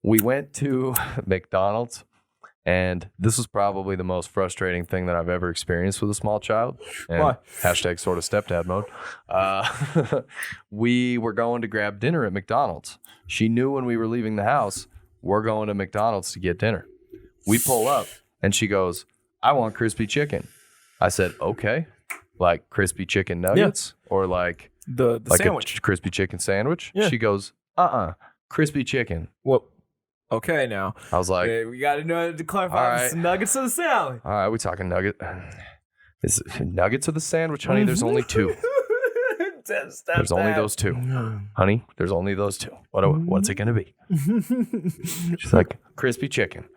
C: We went to McDonald's, and this was probably the most frustrating thing that I've ever experienced with a small child. And
B: Why?
C: Hashtag sort of stepdad mode. We were going to grab dinner at McDonald's. She knew when we were leaving the house, we're going to McDonald's to get dinner. We pull up and she goes, I want crispy chicken. I said, okay. Like crispy chicken nuggets or like
B: the sandwich.
C: A crispy chicken sandwich?
B: Yeah.
C: She goes, crispy chicken.
B: Well, okay now.
C: I was like,
B: okay, we got to know to clarify.
C: Right.
B: Nuggets of the salad.
C: All right, we talking nugget. Is nuggets of the sandwich, honey? There's only 2. There's only those 2. Honey, there's only those 2. What's it going to be? She's like, crispy chicken.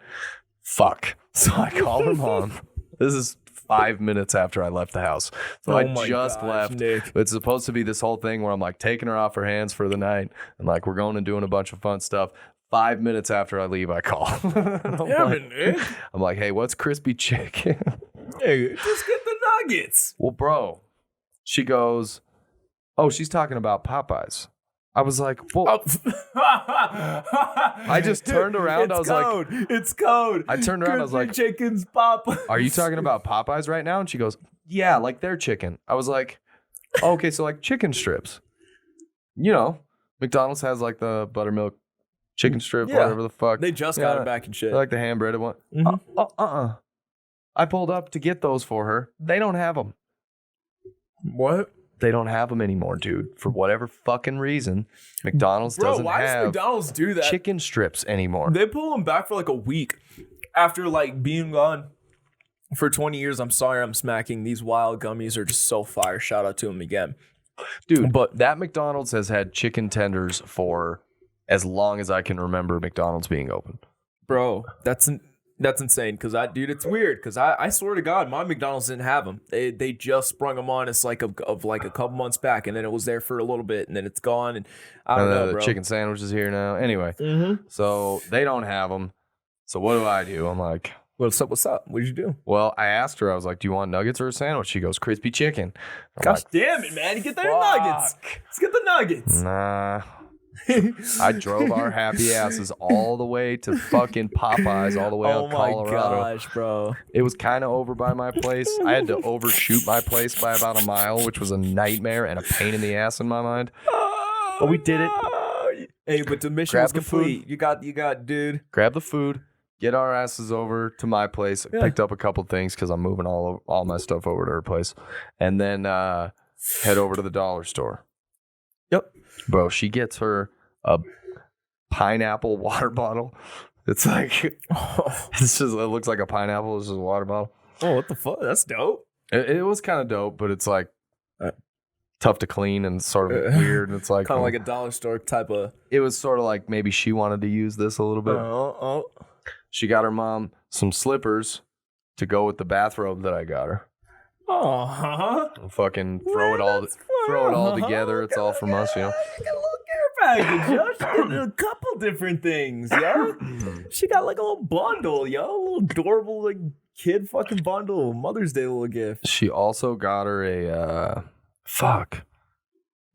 C: Fuck. So I call her mom. This is 5 minutes after I left the house. So I just left.
B: Nick.
C: It's supposed to be this whole thing where I'm like taking her off her hands for the night. And like we're going and doing a bunch of fun stuff. 5 minutes after I leave, I call. I'm like, hey, what's crispy chicken?
B: Hey, just get the nuggets.
C: Well, bro, she goes, oh, she's talking about Popeyes. I was like, well, I just turned around. I was like,
B: it's code.
C: I turned around. I was like,
B: chicken's Popeyes.
C: Are you talking about Popeyes right now? And she goes, yeah, like their chicken. I was like, oh, okay, so like chicken strips. You know, McDonald's has like the buttermilk chicken strip, whatever the fuck.
B: They just got it back and shit.
C: Like the hand breaded one.
B: Mm-hmm.
C: I pulled up to get those for her. They don't have them.
B: What?
C: They don't have them anymore, dude. For whatever fucking reason, McDonald's doesn't
B: why
C: have
B: does McDonald's do that?
C: Chicken strips anymore.
B: They pull them back for like a week after like being gone for 20 years. I'm sorry, I'm smacking. These WYLD gummies are just so fire. Shout out to them again.
C: Dude, but that McDonald's has had chicken tenders for as long as I can remember McDonald's being open.
B: Bro, that's insane. Because it's weird. Because I swear to God, my McDonald's didn't have them. They just sprung them on us like of like a couple months back, and then it was there for a little bit, and then it's gone. And I don't know,
C: the
B: bro.
C: chicken sandwich is here now. Anyway, so they don't have them. So what do? I'm like,
B: what's up? What did you do?
C: Well, I asked her. I was like, do you want nuggets or a sandwich? She goes, crispy chicken.
B: Gosh damn it, man! You get the nuggets. Let's get the nuggets.
C: Nah. I drove our happy asses all the way to fucking Popeyes, all the way out Colorado.
B: Oh my gosh, bro.
C: It was kind of over by my place. I had to overshoot my place by about a mile, which was a nightmare and a pain in the ass in my mind. But we did it.
B: Hey, but the mission was complete. You got, dude.
C: Grab the food. Get our asses over to my place. Yeah. Picked up a couple things because I'm moving all my stuff over to her place. And then head over to the dollar store.
B: Yep.
C: Bro, she gets her a pineapple water bottle. It's like it looks like a pineapple. It's just a water bottle.
B: Oh, what the fuck? That's dope.
C: It was kind of dope, but it's like tough to clean and sort of weird. And it's like
B: kind of like a dollar store type of.
C: It was sort of like maybe she wanted to use this a little bit. She got her mom some slippers to go with the bathrobe that I got her.
B: Oh,
C: fucking throw it all together. It's all from us, you know.
B: She got a little care package, yo. She got a couple different things, yo. She got like a little bundle, yo. A little adorable like kid fucking bundle, Mother's Day little gift.
C: She also got her a it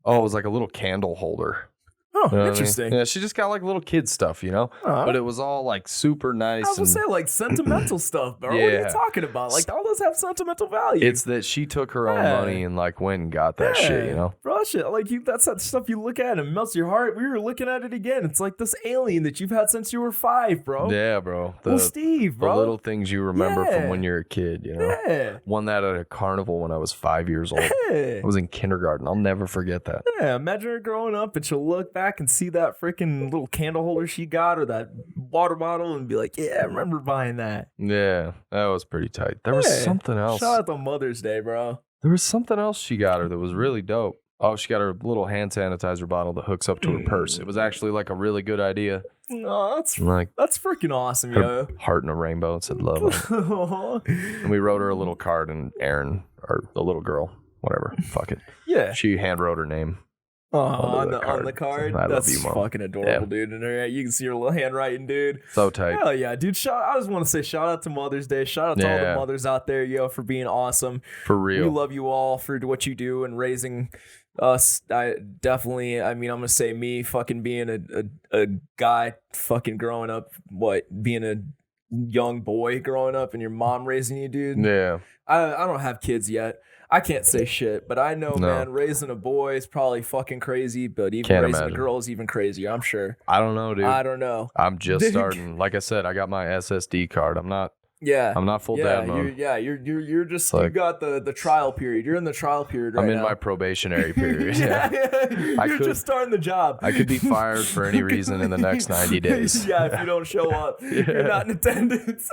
C: was like a little candle holder.
B: Oh,
C: You know
B: interesting.
C: I mean? Yeah, she just got like little kid stuff, you know? But it was all like super nice.
B: I was gonna say like sentimental stuff, bro. What are you talking about? Like all those have sentimental value.
C: It's that she took her own money and like went and got that shit, you know?
B: Bro, shit. Like that's that stuff you look at and it melts your heart. We were looking at it again. It's like this alien that you've had since you were 5, bro.
C: Yeah, bro.
B: Steve, bro.
C: The little things you remember from when you're a kid, you know?
B: Yeah.
C: Won that at a carnival when I was 5 years old. I was in kindergarten. I'll never forget that.
B: Yeah, imagine her growing up and she'll look back and see that freaking little candle holder she got or that water bottle and be like, yeah, I remember buying that.
C: Yeah, that was pretty tight. There was something else.
B: Shout out to Mother's Day, bro.
C: There was something else she got her that was really dope. Oh, she got her little hand sanitizer bottle that hooks up to her purse. It was actually like a really good idea.
B: No, that's freaking awesome, yo.
C: Heart and a rainbow. It said love on it. And we wrote her a little card, and Erin, or the little girl, whatever, fuck it.
B: Yeah.
C: She hand wrote her name.
B: On the card.
C: I
B: That's
C: love you, Mom.
B: fucking adorable, dude. And you can see her little handwriting, dude.
C: So tight.
B: Hell yeah, dude. I just want to say shout out to Mother's Day. Shout out to all the mothers out there, yo, for being awesome.
C: For real.
B: We love you all for what you do and raising us. I'm gonna say me fucking being a guy fucking growing up, being a young boy growing up and your mom raising you, dude.
C: Yeah.
B: I don't have kids yet. I can't say shit, but I know, man, raising a boy is probably fucking crazy, but even raising a girl is even crazier, I'm sure.
C: I don't know, dude.
B: I don't know.
C: I'm just starting. Like I said, I got my SSD card. I'm not full dad mode.
B: You're just you got the trial period. You're in the trial period right now.
C: I'm in my probationary period.
B: You're just starting the job.
C: I could be fired for any reason in the next 90 days.
B: Yeah, if you don't show up, you're not in attendance.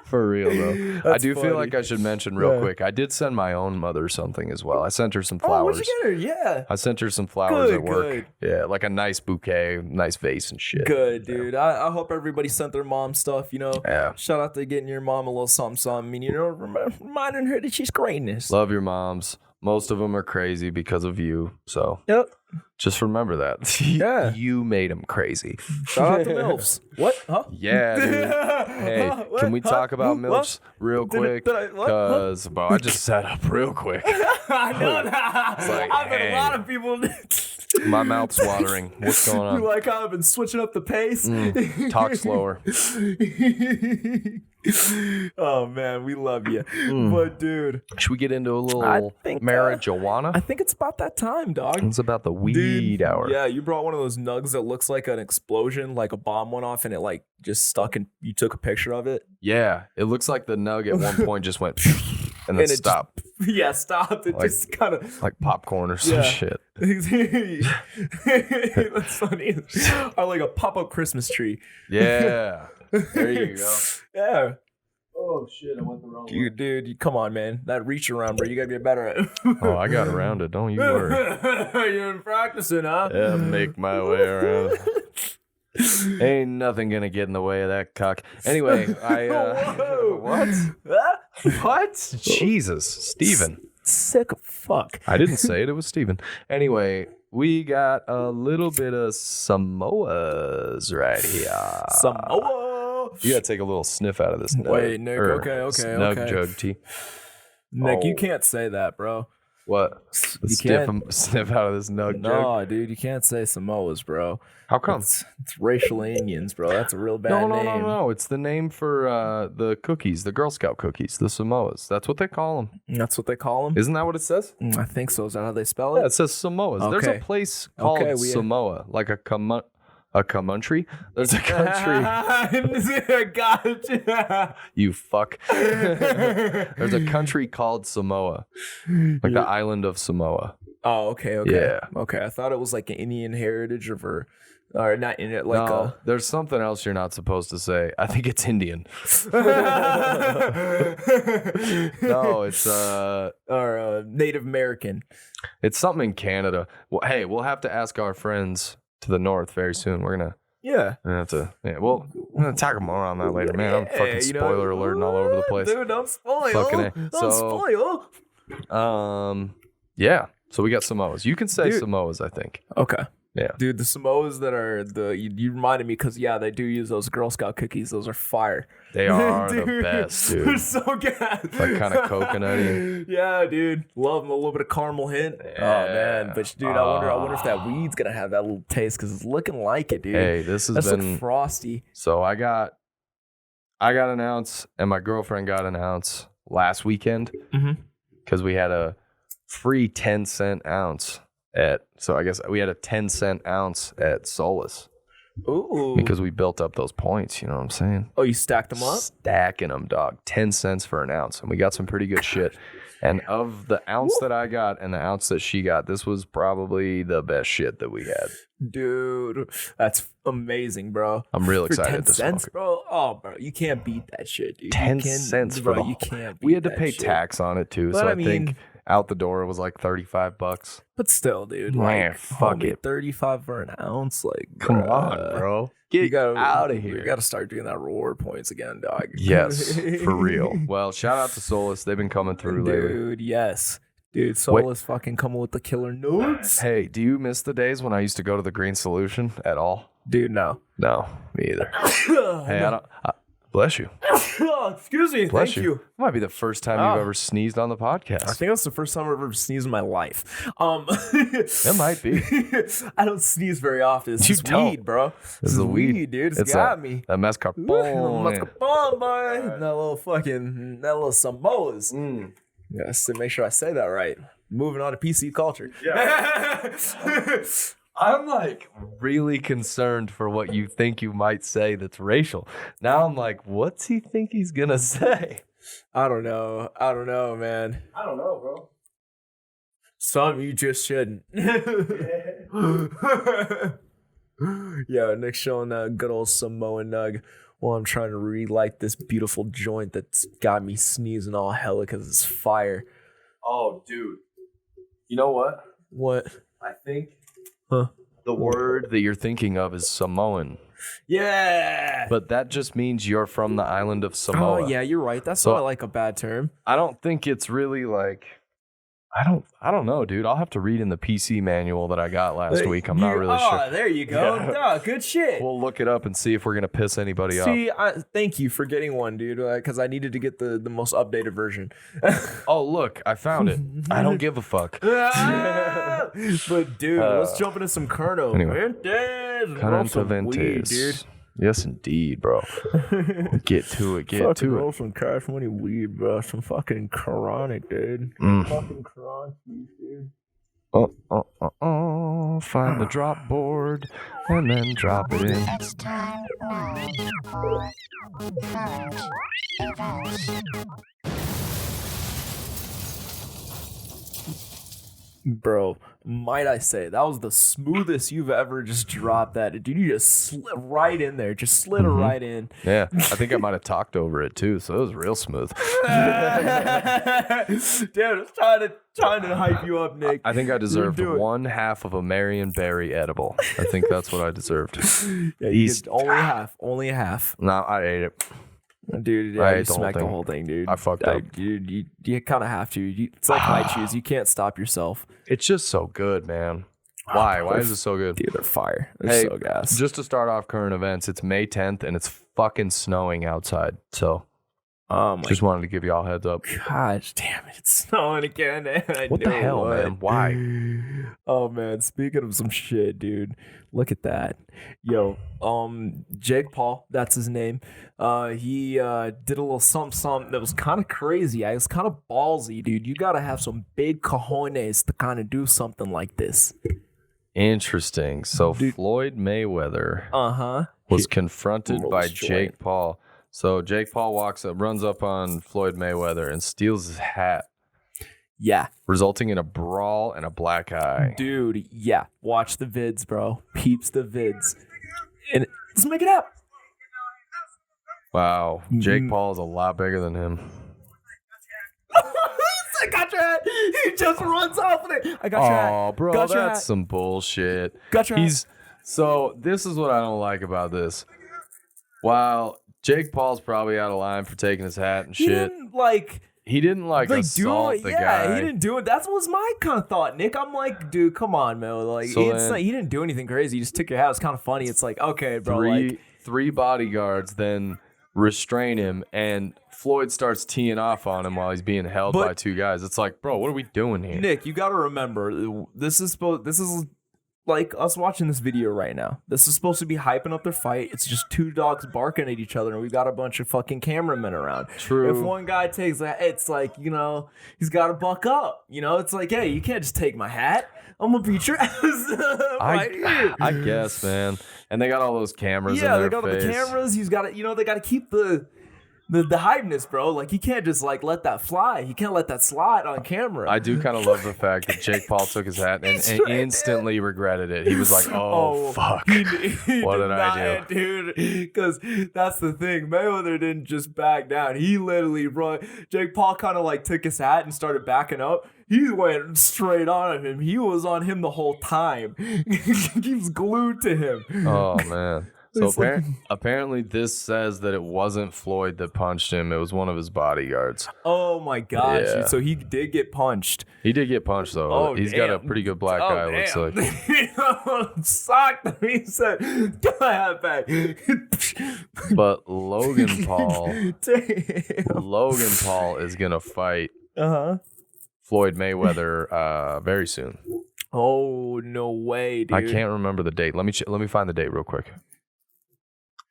C: For real, though. I do feel like I should mention real quick. I did send my own mother something as well. I sent her some flowers.
B: Oh, what'd you get her? Yeah.
C: I sent her some flowers at work. Good. Yeah, like a nice bouquet, nice vase and shit.
B: Good, dude. I hope everybody sent their mom stuff, you know.
C: Yeah.
B: Shout out to getting your mom a little something. I mean, you know, reminding her that she's greatness.
C: Love your moms. Most of them are crazy because of you. So just remember that.
B: Yeah.
C: You made them crazy.
B: Shout out to MILFs. What? Huh?
C: Yeah, dude. Hey, can we talk about MILFs real quick? Because, bro, I just sat up real quick.
B: I know that.
C: Like,
B: I've been a lot of people.
C: My mouth's watering. What's going on?
B: You like how I've been switching up the pace?
C: Talk slower.
B: Oh man, we love you. But dude,
C: should we get into a little marijuana?
B: I think it's about that time, dog.
C: It's about the weed hour.
B: Yeah, you brought one of those nugs that looks like an explosion, like a bomb went off and it like just stuck and you took a picture of it.
C: Yeah, it looks like the nug at one point just went and then stopped.
B: Stopped. It just kind of
C: like popcorn or some shit.
B: That's funny. Or like a pop-up Christmas tree.
C: Yeah. There you go.
B: Yeah.
C: Oh shit, I went the wrong way.
B: Dude, come on, man. That reach around, bro. You gotta get better at it.
C: Oh, I got around it. Don't you worry.
B: You're been practicing, huh?
C: Yeah, make my way around. Ain't nothing gonna get in the way of that cock. Anyway, what? What? Jesus, Steven.
B: Sick fuck.
C: I didn't say it. It was Steven. Anyway, we got a little bit of Samoas right here.
B: Samoa.
C: You gotta take a little sniff out of this.
B: Wait, Nick. Okay.
C: Snug jug tea.
B: Nick, you can't say that, bro.
C: What? Sniff out of this nug jug?
B: No, dude, you can't say Samoas, bro.
C: How come?
B: It's racial Indians, bro. That's a real bad name.
C: No. It's the name for the cookies, the Girl Scout cookies, the Samoas. That's what they call them.
B: That's what they call them?
C: Isn't that what it says?
B: I think so. Is that how they spell it?
C: Yeah, it says Samoas.
B: Okay.
C: There's a place called Samoa, like a country. There's a country.
B: Gotcha.
C: You fuck. There's a country called Samoa, like the island of Samoa.
B: Oh, okay.
C: Yeah.
B: Okay. I thought it was like an Indian heritage or Or not in it like
C: no, there's something else you're not supposed to say. I think it's Indian. No, it's
B: or Native American.
C: It's something in Canada. Well, hey, we'll have to ask our friends to the north very soon. We're gonna have to. Yeah, well, I'm gonna talk more on that later, man. I'm fucking spoiler alerting all over the place.
B: Dude, don't spoil.
C: Fucking
B: don't spoil.
C: Yeah. So we got Samoas. You can say Samoas, I think.
B: Okay.
C: Yeah.
B: Dude, the Samoas that are you reminded me because they do use those Girl Scout cookies. Those are fire.
C: They are the best, dude.
B: They're so good.
C: Like kind of coconutty.
B: Yeah, dude. Love them. A little bit of caramel hint. Yeah. Oh man, but dude, I wonder if that weed's gonna have that little taste because it's looking like it, dude.
C: Hey, this has been
B: like frosty.
C: So I got an ounce, and my girlfriend got an ounce last weekend because we had a free 10-cent ounce so I guess we had a 10-cent ounce at Solus.
B: Ooh.
C: Because we built up those points, you know what I'm saying?
B: Oh, you stacked them up?
C: Stacking them, dog. 10 cents for an ounce. And we got some pretty good shit. And of the ounce that I got and the ounce that she got, this was probably the best shit that we had.
B: Dude, that's amazing, bro.
C: I'm real excited.
B: 10 cents, bro? Oh, bro, you can't beat that shit, dude.
C: 10 cents, bro.
B: You can't beat
C: We had to
B: that
C: pay
B: shit.
C: tax on it, too.
B: But
C: so I think out the door it was like $35.
B: But still, dude.
C: Man,
B: like,
C: fuck it.
B: 35 for an ounce? Like,
C: come on, bro. Get out of here.
B: You got to start doing that reward points again, dog.
C: Yes, for real. Well, shout out to Solus. They've been coming through lately.
B: Dude, yes. Dude, Solus fucking coming with the killer notes.
C: Hey, do you miss the days when I used to go to the Green Solution at all?
B: Dude, no.
C: No, me either. Hey, I don't... bless you.
B: Excuse me.
C: Bless
B: Thank you.
C: It might be the first time you've ever sneezed on the podcast.
B: I think that's the first time I've ever sneezed in my life.
C: It might be.
B: I don't sneeze very often. It's just weed, bro.
C: This is the weed,
B: dude. It's got me.
C: That mascarpone.
B: Mascarpone, boy. That little Samoas. Yes, to make sure I say that right. Moving on to PC culture. Yeah.
C: I'm like really concerned for what you think you might say that's racial. Now I'm like, what's he think he's gonna say?
B: I don't know, man.
C: I don't know, bro.
B: Some you just shouldn't. Yeah, Nick's showing that good old Samoan nug while I'm trying to relight this beautiful joint that's got me sneezing all hella because it's fire.
C: Oh, dude. You know what?
B: What?
C: I think the word that you're thinking of is Samoan.
B: Yeah.
C: But that just means you're from the island of Samoa.
B: Oh, yeah, you're right. That's not like a bad term.
C: I don't think it's really like... I don't know, dude. I'll have to read in the PC manual that I got last week. I'm not really sure.
B: Oh, there you go. Yeah. Good shit.
C: We'll look it up and see if we're going to piss anybody off.
B: Thank you for getting one, dude, because I needed to get the most updated version.
C: Oh, look, I found it. I don't give a fuck.
B: But, dude, let's jump into some Curno.
C: Anyway.
B: Weed, dude.
C: Yes, indeed, bro. Get to it.
B: Roll some cash money weed, bro. Some fucking chronic, dude. Fucking chronic, dude.
C: Find the drop board and then drop it in.
D: It's time now for current events.
B: Bro, might I say, that was the smoothest you've ever just dropped that. Dude, you just slid right in there. Just slid it right in.
C: Yeah, I think I might have talked over it too, so it was real smooth.
B: Dude, I was trying to hype you up, Nick.
C: I think I deserved one half of a Marion Berry edible. I think that's what I deserved.
B: Yeah, only half.
C: No, I ate it.
B: Dude, yeah, you smacked the whole thing, dude.
C: I fucked up.
B: Dude, you kind of have to. It's like high cheese. You can't stop yourself.
C: It's just so good, man. Why? Why is it so good?
B: Dude, they're fire. They're so gas.
C: Just to start off current events, it's May 10th and it's fucking snowing outside. So, just wanted to give you all a heads up.
B: Gosh, damn it. It's snowing again.
C: What the hell, man? Why?
B: Oh, man. Speaking of some shit, dude. Look at that. Yo, Jake Paul, that's his name. He did a little something that was kind of crazy. It was kind of ballsy, dude. You got to have some big cojones to kind of do something like this.
C: Interesting. So Floyd Mayweather was confronted by Jake Paul. So Jake Paul runs up on Floyd Mayweather and steals his hat.
B: Yeah.
C: resulting in a brawl and a black eye.
B: Dude, yeah. Watch the vids, bro. Peeps the vids. And let's make it up.
C: Wow. Jake Paul is a lot bigger than him.
B: I got your hat. He just runs off with it. I got your hat.
C: Oh, bro,
B: got your
C: that's
B: hat.
C: some bullshit.
B: Got your hat.
C: So this is what I don't like about this. While Jake Paul's probably out of line for taking his hat and
B: He
C: shit, he didn't like assault the guy.
B: He didn't do it. That was my kind of thought, Nick. I'm like, dude, come on, man. Like,
C: So
B: he didn't do anything crazy. He just took your hat. It's kind of funny. It's like, okay, bro.
C: Three bodyguards then restrain him, and Floyd starts teeing off on him while he's being held by two guys. It's like, bro, what are we doing here?
B: Nick, you got to remember, this is like us watching this video right now. This is supposed to be hyping up their fight. It's just two dogs barking at each other, and we got a bunch of fucking cameramen around.
C: True.
B: If one guy takes that, it's like, you know, he's got to buck up. You know, it's like, hey, you can't just take my hat. I'm gonna beat your ass right here.
C: I guess, man. And they got all those cameras in their
B: Yeah, they got all the
C: face.
B: cameras. He's got to, you know, they got to keep the hypeness, bro. Like, he can't just like let that fly. He can't let that slide on camera.
C: I do kind of love the fact that Jake Paul took his hat and instantly regretted it. He was like, oh fuck. What did I
B: do? Dude, because that's the thing. Mayweather didn't just back down. He literally, bro, Jake Paul kind of like took his hat and started backing up. He went straight on him. He was on him the whole time. He was glued to him.
C: Oh, man. So apparently this says that it wasn't Floyd that punched him. It was one of his bodyguards.
B: Oh, my gosh.
C: Yeah.
B: So he did get punched.
C: He did get punched, though.
B: Oh,
C: He's got a pretty good black eye, looks like.
B: He socked him. He said, get my hat back.
C: But Logan Paul is going to fight Floyd Mayweather very soon.
B: Oh, no way, dude.
C: I can't remember the date. Let me find the date real quick.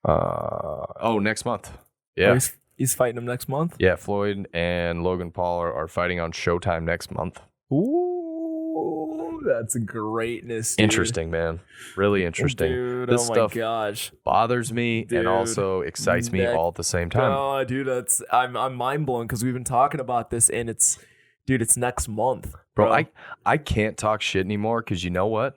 C: Next month. Yeah.
B: He's fighting him next month?
C: Yeah, Floyd and Logan Paul are fighting on Showtime next month.
B: Ooh, that's greatness, dude.
C: Interesting, man. Really interesting.
B: Dude,
C: this
B: oh my
C: stuff
B: gosh.
C: bothers me and also excites me all at the same time.
B: Oh, dude, I'm mind blown because we've been talking about this and it's next month.
C: Bro, I can't talk shit anymore because you know what?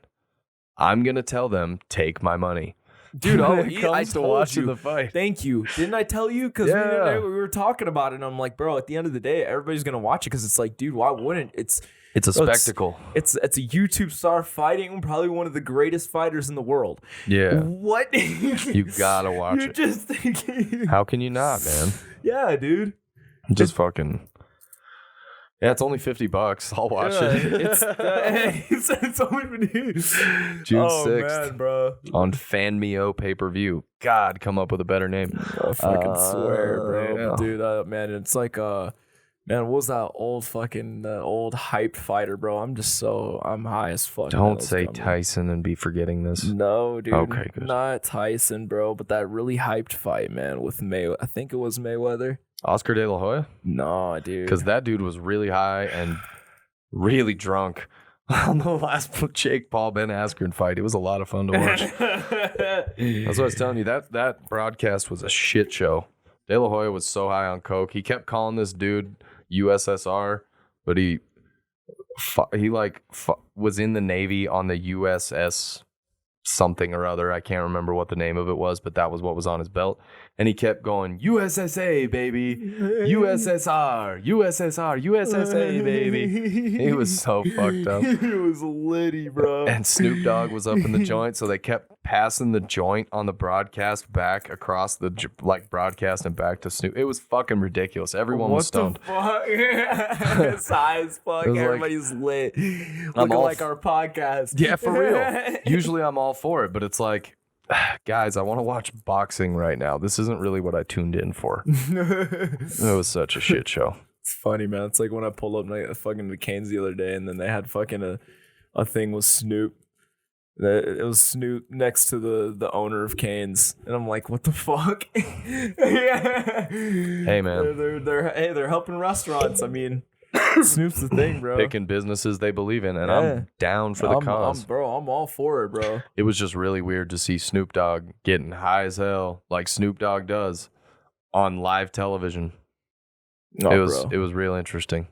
C: I'm going to tell them, take my money.
B: Dude,
C: I
B: told you.
C: The fight.
B: Thank you. Didn't I tell you? Because we were talking about it, and I'm like, bro, at the end of the day, everybody's going to watch it because it's like, dude, why wouldn't? It's
C: a spectacle.
B: It's a YouTube star fighting probably one of the greatest fighters in the world.
C: Yeah.
B: What?
C: You got to watch it.
B: Just thinking.
C: How can you not, man?
B: Yeah, dude.
C: Just fucking... Yeah, it's only $50. I'll watch it.
B: It's only
C: June 6th,
B: man, bro.
C: on FanMeo pay-per-view. God, come up with a better name.
B: I fucking swear, bro.
C: Yeah.
B: Dude, man, it's like, man, what was that old hyped fighter, bro? I'm high as fuck.
C: Don't say Tyson and be forgetting this.
B: No, dude.
C: Okay, good.
B: Not Tyson, bro, but that really hyped fight, man, with I think it was Mayweather.
C: Oscar De La Hoya?
B: No, dude.
C: Because that dude was really high and really drunk on the last Jake Paul Ben Askren fight. It was a lot of fun to watch. That's what I was telling you. That broadcast was a shit show. De La Hoya was so high on coke. He kept calling this dude USSR, but he was in the Navy on the USS something or other. I can't remember what the name of it was, but that was what was on his belt. And he kept going, USSA, baby. USSR, USSR, USSA, baby. He was so fucked up.
B: He was litty, bro.
C: And Snoop Dogg was up in the joint, so they kept passing the joint on the broadcast back across the broadcast and back to Snoop. It was fucking ridiculous. Everyone was stoned.
B: What the fuck? It's high as fuck. Everybody's lit. Looking like our podcast.
C: Yeah, for real. Usually I'm all for it, but it's like, guys, I want to watch boxing right now. This isn't really what I tuned in for. It was such a shit show.
B: It's funny, man. It's like when I pulled up fucking the Canes the other day, and then they had fucking a thing with Snoop. It was Snoop next to the owner of Canes, and I'm like, what the fuck? Yeah.
C: Hey, man.
B: They're helping restaurants. I mean, Snoop's the thing, bro.
C: Picking businesses they believe in, and I'm down for the cause.
B: I'm all for it, bro.
C: It was just really weird to see Snoop Dogg getting high as hell, like Snoop Dogg does, on live television. It was real interesting.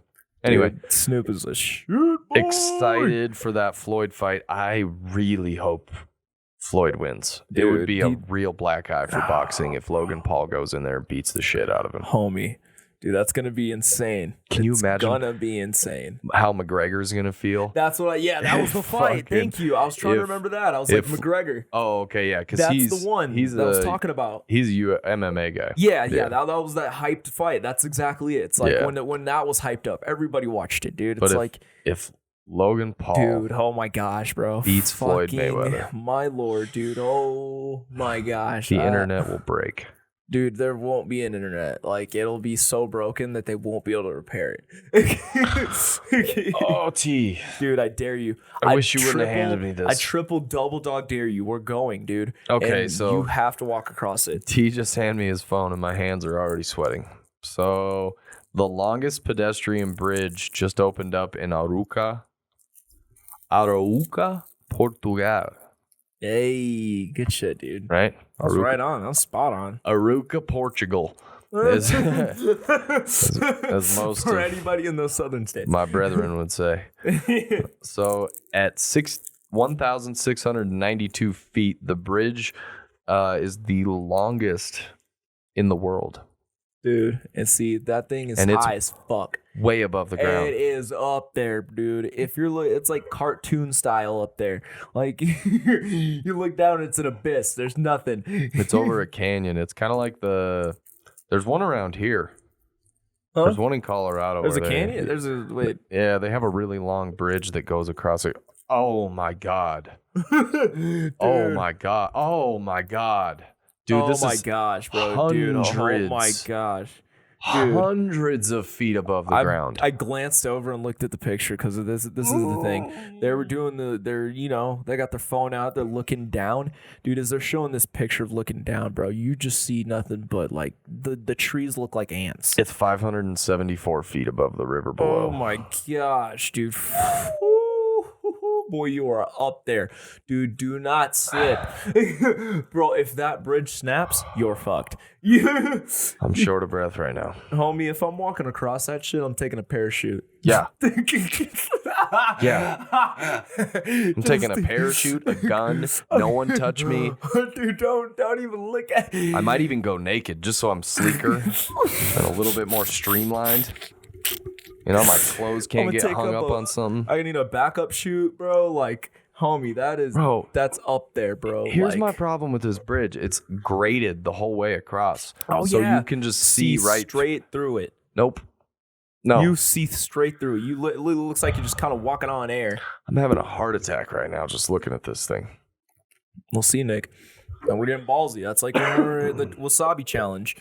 C: Anyway,
B: Dude, Snoop is a shit boy.
C: Excited for that Floyd fight. I really hope Floyd wins. It would be a real black eye for boxing if Logan Paul goes in there and beats the shit out of him.
B: Homie. Dude, that's going to be insane.
C: Can you imagine?
B: It's going to be insane.
C: How McGregor's going to feel?
B: That's what that was the fight. Thank you. I was trying to remember that. I was like, McGregor.
C: Oh, okay, yeah. Because
B: that's
C: he's
B: the one
C: he's
B: that I was talking about.
C: He's a MMA guy.
B: Yeah. That was that hyped fight. That's exactly it. It's like when that was hyped up, everybody watched it, dude. It's if Logan Paul, dude, oh my gosh, bro,
C: beats Floyd Mayweather,
B: my lord, dude, oh my gosh,
C: the internet will break.
B: Dude, there won't be an internet. Like, it'll be so broken that they won't be able to repair it.
C: Oh, T.
B: Dude, I dare you.
C: I wish you wouldn't have handed me this.
B: I triple double dog dare you. We're going, dude.
C: Okay,
B: and
C: so
B: you have to walk across it.
C: T just handed me his phone and my hands are already sweating. So, the longest pedestrian bridge just opened up in Arouca, Portugal.
B: Hey, good shit, dude.
C: Right?
B: I was right on. I was spot on.
C: Arouca, Portugal. As most
B: for anybody in those southern states,
C: my brethren would say. So at 1,692 feet, the bridge is the longest in the world.
B: Dude, and see, that thing is high as fuck.
C: Way above the ground.
B: It is up there, dude. If you're it's like cartoon style up there. Like, you look down, it's an abyss. There's nothing.
C: It's over a canyon. It's kind of like there's one around here. Huh? There's one in Colorado.
B: There's a canyon? Wait.
C: Yeah, they have a really long bridge that goes across it. Oh, my God. Oh, my God. Oh, my God. Dude, this is
B: gosh, bro. Dude, oh my gosh. Dude.
C: Hundreds of feet above the ground.
B: I glanced over and looked at the picture because of this. This is the thing. They were doing they got their phone out. They're looking down. Dude, as they're showing this picture of looking down, bro, you just see nothing but like the trees look like ants.
C: It's 574 feet above the river below.
B: Oh my gosh, dude. Boy, you are up there. Dude, do not slip. Bro, if that bridge snaps, you're fucked.
C: I'm short of breath right now.
B: Homie, if I'm walking across that shit, I'm taking a parachute.
C: Yeah. Yeah. I'm taking a parachute, a gun, no one touch me.
B: Dude, don't even look at
C: I might even go naked just so I'm sleeker and a little bit more streamlined. You know, my clothes can't get hung up on something.
B: I need a backup chute, bro. Like, homie, that's up there, bro.
C: Here's my problem with this bridge. It's graded the whole way across.
B: Oh,
C: so you can just see right
B: straight through it.
C: Nope. No.
B: You see straight through it. It looks like you're just kind of walking on air.
C: I'm having a heart attack right now just looking at this thing.
B: We'll see, Nick. And we're getting ballsy. That's like the wasabi challenge.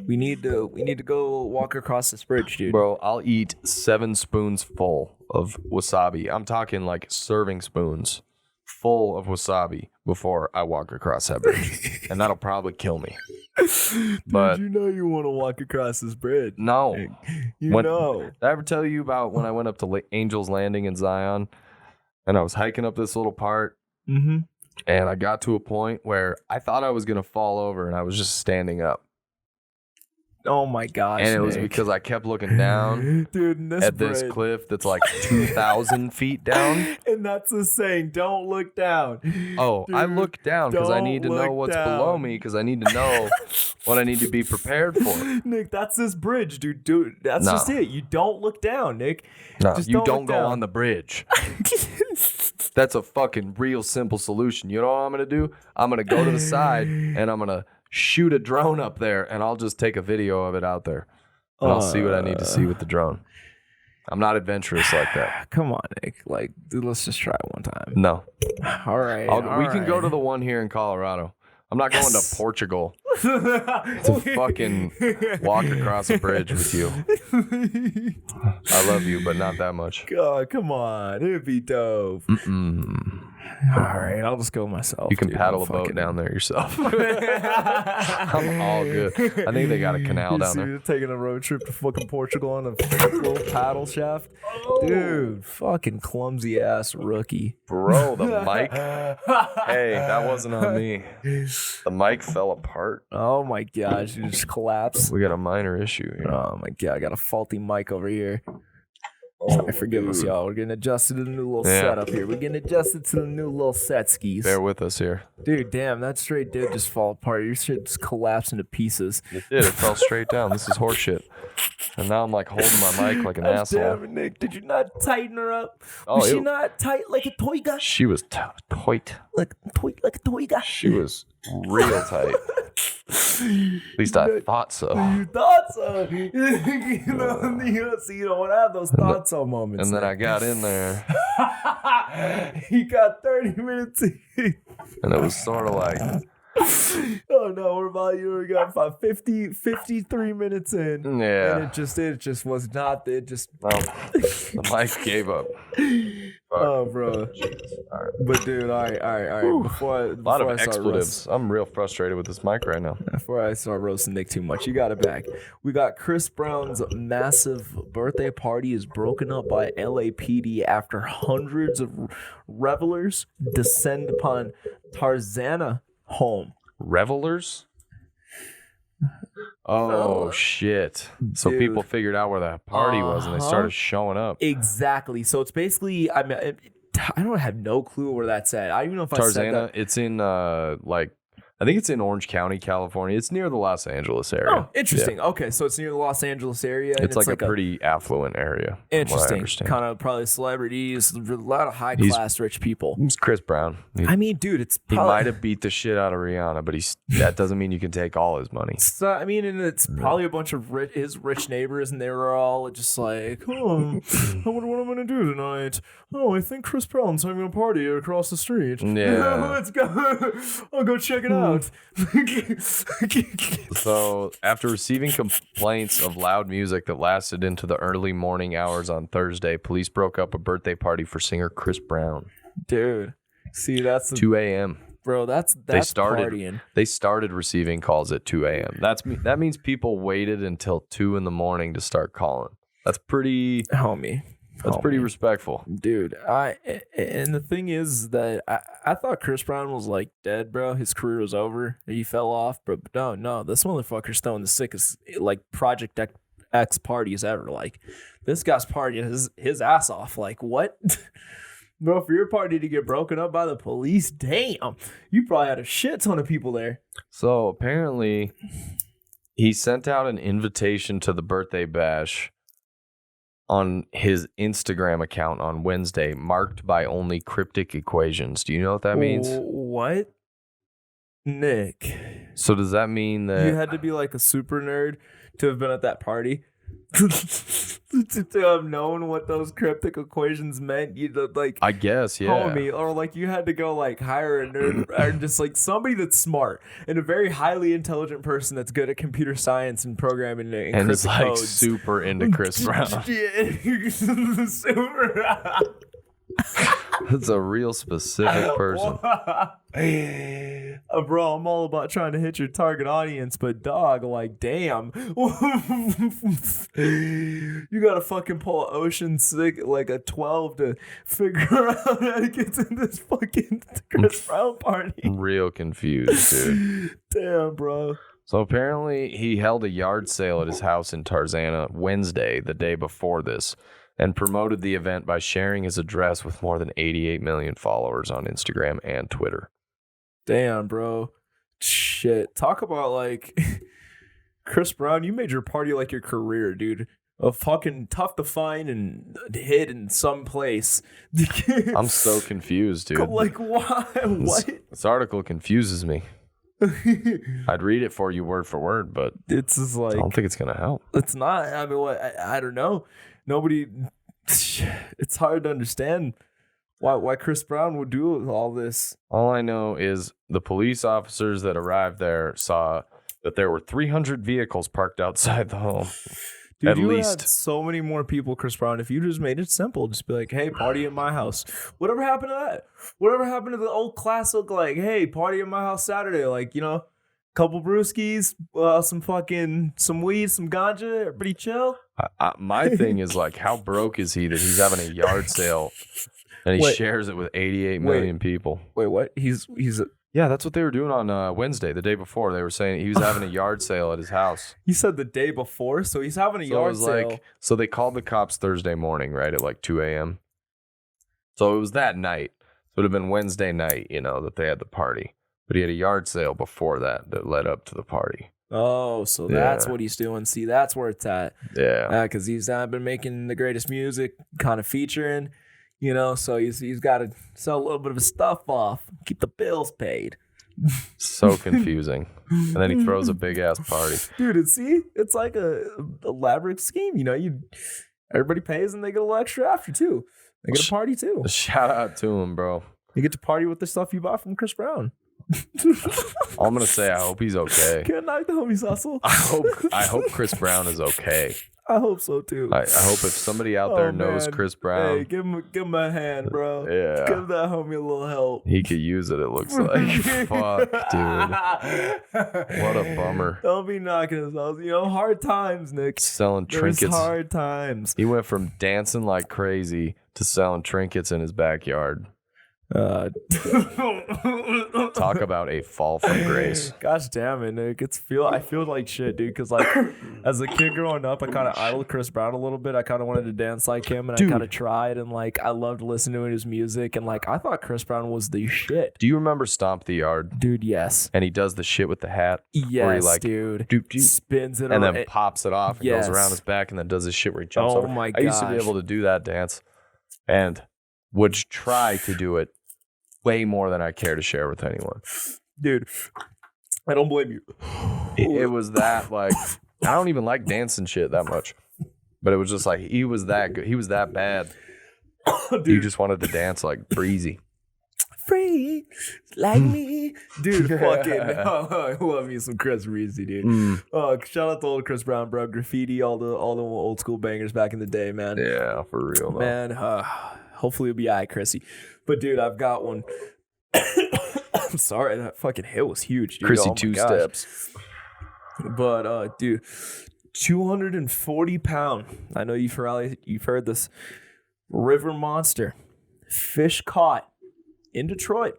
B: We need to go walk across this bridge, dude.
C: Bro, I'll eat 7 spoons full of wasabi. I'm talking like serving spoons full of wasabi before I walk across that bridge. And that'll probably kill me. But
B: dude, you want to walk across this bridge.
C: No.
B: Did
C: I ever tell you about when I went up to Angel's Landing in Zion and I was hiking up this little part?
B: Mm-hmm.
C: And I got to a point where I thought I was going to fall over and I was just standing up.
B: Oh my gosh.
C: And it was because I kept looking down
B: dude,
C: at this cliff that's like 2,000 feet down.
B: And that's the saying, don't look down.
C: Oh, dude, I look down because I need to know what's below me because I need to know what I need to be prepared for.
B: Nick, that's this bridge, dude. Dude, that's just it. You don't look down, Nick.
C: No, you don't go on the bridge. That's a fucking real simple solution. You know what I'm going to do? I'm going to go to the side and I'm going to shoot a drone up there and I'll just take a video of it out there. And I'll see what I need to see with the drone. I'm not adventurous like that.
B: Come on, Nick. Like, dude, let's just try it one time.
C: No.
B: All right.
C: We can go to the one here in Colorado. I'm not going to Portugal to fucking walk across a bridge with you. I love you, but not that much.
B: God, come on. It'd be dope.
C: Mm-mm.
B: All right, I'll just go myself.
C: You can paddle a boat down there yourself. I'm all good. I think they got a canal down there.
B: Taking a road trip to fucking Portugal on a little paddle shaft. Oh. Dude, fucking clumsy ass rookie.
C: Bro, the mic. Hey, that wasn't on me. The mic fell apart.
B: Oh my gosh, you just collapsed.
C: We got a minor issue here.
B: Oh my god, I got a faulty mic over here. Sorry, forgive us, y'all. We're getting adjusted to the new little setup here. We're getting adjusted to the new little set skis.
C: Bear with us here.
B: Dude, damn, that straight did just fall apart. Your shit just collapsed into pieces.
C: It did. It fell straight down. This is horseshit. And now I'm like holding my mic like an asshole.
B: Damn it, Nick. Did you not tighten her up?
C: Oh,
B: Was she not tight like a toiga?
C: She was tight.
B: Like a toiga?
C: She was real tight. At least I thought so.
B: You thought so. you see, you don't want to have those thought so moments.
C: And then I got in there.
B: He got 30 minutes in.
C: And it was sort of like,
B: oh no, we got about 53 minutes in.
C: yeah.
B: And it just was not, it just.
C: Well, the mic gave up.
B: Oh, bro.
C: All right.
B: But dude, all right.
C: A lot of expletives. I'm real frustrated with this mic right now.
B: Before I start roasting Nick too much, you got it back. We got Chris Brown's massive birthday party is broken up by LAPD after hundreds of revelers descend upon Tarzana home.
C: Revelers? Oh, shit. So
B: Dude.
C: people figured out where that party was and they started showing up.
B: Exactly. So it's basically, I mean, I don't have no clue where that's at. I don't even know if I said
C: Tarzana,
B: that.
C: it's in I think it's in Orange County, California. It's near the Los Angeles area.
B: Oh, interesting.
C: Yeah.
B: Okay, so it's near the Los Angeles area. And
C: It's like a pretty affluent area.
B: interesting. Kind of probably celebrities, a lot of high class rich people.
C: It's Chris Brown.
B: I mean, dude, it's
C: He
B: probably,
C: might have beat the shit out of Rihanna, but that doesn't mean you can take all his money.
B: So, I mean, and it's probably a bunch of his rich neighbors, and they were all just like, "Oh, I wonder what I'm gonna do tonight. Oh, I think Chris Brown's having a party across the street.
C: Yeah.
B: Let's go. I'll go check it out."
C: So, after receiving complaints of loud music that lasted into the early morning hours on Thursday, police broke up a birthday party for singer Chris Brown.
B: Dude, see, that's
C: 2 a.m.
B: Bro, that's partying.
C: They started receiving calls at 2 a.m. That means people waited until 2 in the morning to start calling. That's pretty pretty respectful.
B: Dude, and the thing is that I thought Chris Brown was like dead, bro. His career was over. He fell off, but no, this motherfucker's throwing the sickest like Project X parties ever. Like, this guy's partying his ass off. Like, what? Bro, for your party to get broken up by the police, damn, you probably had a shit ton of people there.
C: So apparently he sent out an invitation to the birthday bash on his Instagram account on Wednesday, marked by only cryptic equations. Do you know what that means?
B: What? Nick.
C: So does that mean that
B: You had to be like a super nerd to have been at that party? to have known what those cryptic equations meant, like,
C: I guess, yeah.
B: homie, or like you had to go like hire a nerd or just like somebody that's smart and a very highly intelligent person that's good at computer science and programming
C: and is like
B: codes.
C: super into Chris Brown.
B: Super.
C: That's a real specific person.
B: Bro, I'm all about trying to hit your target audience, but dog, like, damn. You gotta fucking pull an Ocean Sick, like a 12 to figure out how to get to this fucking Chris Brown party.
C: Real confused, dude.
B: Damn, bro.
C: So apparently he held a yard sale at his house in Tarzana Wednesday, the day before this, and promoted the event by sharing his address with more than 88 million followers on Instagram and Twitter.
B: Damn, bro. Shit. Talk about, like, Chris Brown, you made your party like your career, dude. A fucking tough to find and hit in some place.
C: I'm so confused, dude.
B: Like, why? What?
C: This article confuses me. I'd read it for you word for word, but
B: it's just like,
C: I don't think it's going to help.
B: It's not. I mean, what? I don't know. Nobody. It's hard to understand why Chris Brown would do all this.
C: All I know is the police officers that arrived there saw that there were 300 vehicles parked outside the home.
B: Dude,
C: at
B: you
C: least
B: had so many more people, Chris Brown, if you just made it simple. Just be like, hey, party at my house. Whatever happened to that? Whatever happened to the old classic, like, hey, party at my house Saturday? Like, you know, couple brewskis, some weed, some ganja, everybody chill.
C: My thing is, like, how broke is he that he's having a yard sale and he shares it with 88 million people?
B: Wait, what? He's
C: Yeah, that's what they were doing on Wednesday, the day before. They were saying he was having a yard sale at his house.
B: You said the day before, so he's having a yard sale.
C: So they called the cops Thursday morning, right, at like 2 a.m. So it was that night. So it would have been Wednesday night, that they had the party. But he had a yard sale before that led up to the party.
B: Oh, so that's what he's doing. See, that's where it's at.
C: Yeah.
B: Because he's been making the greatest music, kind of featuring, so he's got to sell a little bit of his stuff off, keep the bills paid.
C: So confusing. And then he throws a big ass party.
B: Dude, it's like a elaborate scheme. Everybody pays and they get a little extra after too. They get a party too.
C: Shout out to him, bro.
B: You get to party with the stuff you bought from Chris Brown.
C: All I'm gonna say, I hope he's okay.
B: Can't knock the homie's hustle.
C: I hope Chris Brown is okay.
B: I hope so too.
C: I hope if somebody out there knows Chris Brown,
B: hey, give him a hand, bro.
C: Yeah,
B: give that homie a little help.
C: He could use it. It looks like. Fuck, dude. What a bummer.
B: Don't be knocking his house. Hard times, Nick.
C: Selling trinkets.
B: Hard times.
C: He went from dancing like crazy to selling trinkets in his backyard. Talk about a fall from grace.
B: Gosh damn it, Nick. I feel like shit, dude. Because as a kid growing up, I kind of idoled Chris Brown a little bit. I kind of wanted to dance like him, and I kind of tried. And I loved listening to his music. And I thought Chris Brown was the shit.
C: Do you remember Stomp the Yard,
B: dude? Yes.
C: And he does the shit with the hat.
B: Yes,
C: where he
B: dude.
C: Spins it and then pops it off and goes around his back, and then does this shit where he jumps over.
B: Oh my god!
C: I used to be able to do that dance, and would try to do it way more than I care to share with anyone.
B: Dude, I don't blame you.
C: It was that, I don't even like dancing shit that much. But it was just he was that good. He was that bad. Dude. You just wanted to dance like breezy.
B: Free, like me. Dude, fucking, I love me some Chris Breezy, dude. Shout out to old Chris Brown, bro. Graffiti, all the old school bangers back in the day, man.
C: Yeah, for real, though.
B: Man, hopefully it'll be all right, Chrissy. But dude, I've got one. I'm sorry, that fucking hit was huge, dude.
C: Chrissy,
B: oh
C: 2 steps.
B: But dude, 240 pound. I know you've heard this. River monster, fish caught in Detroit.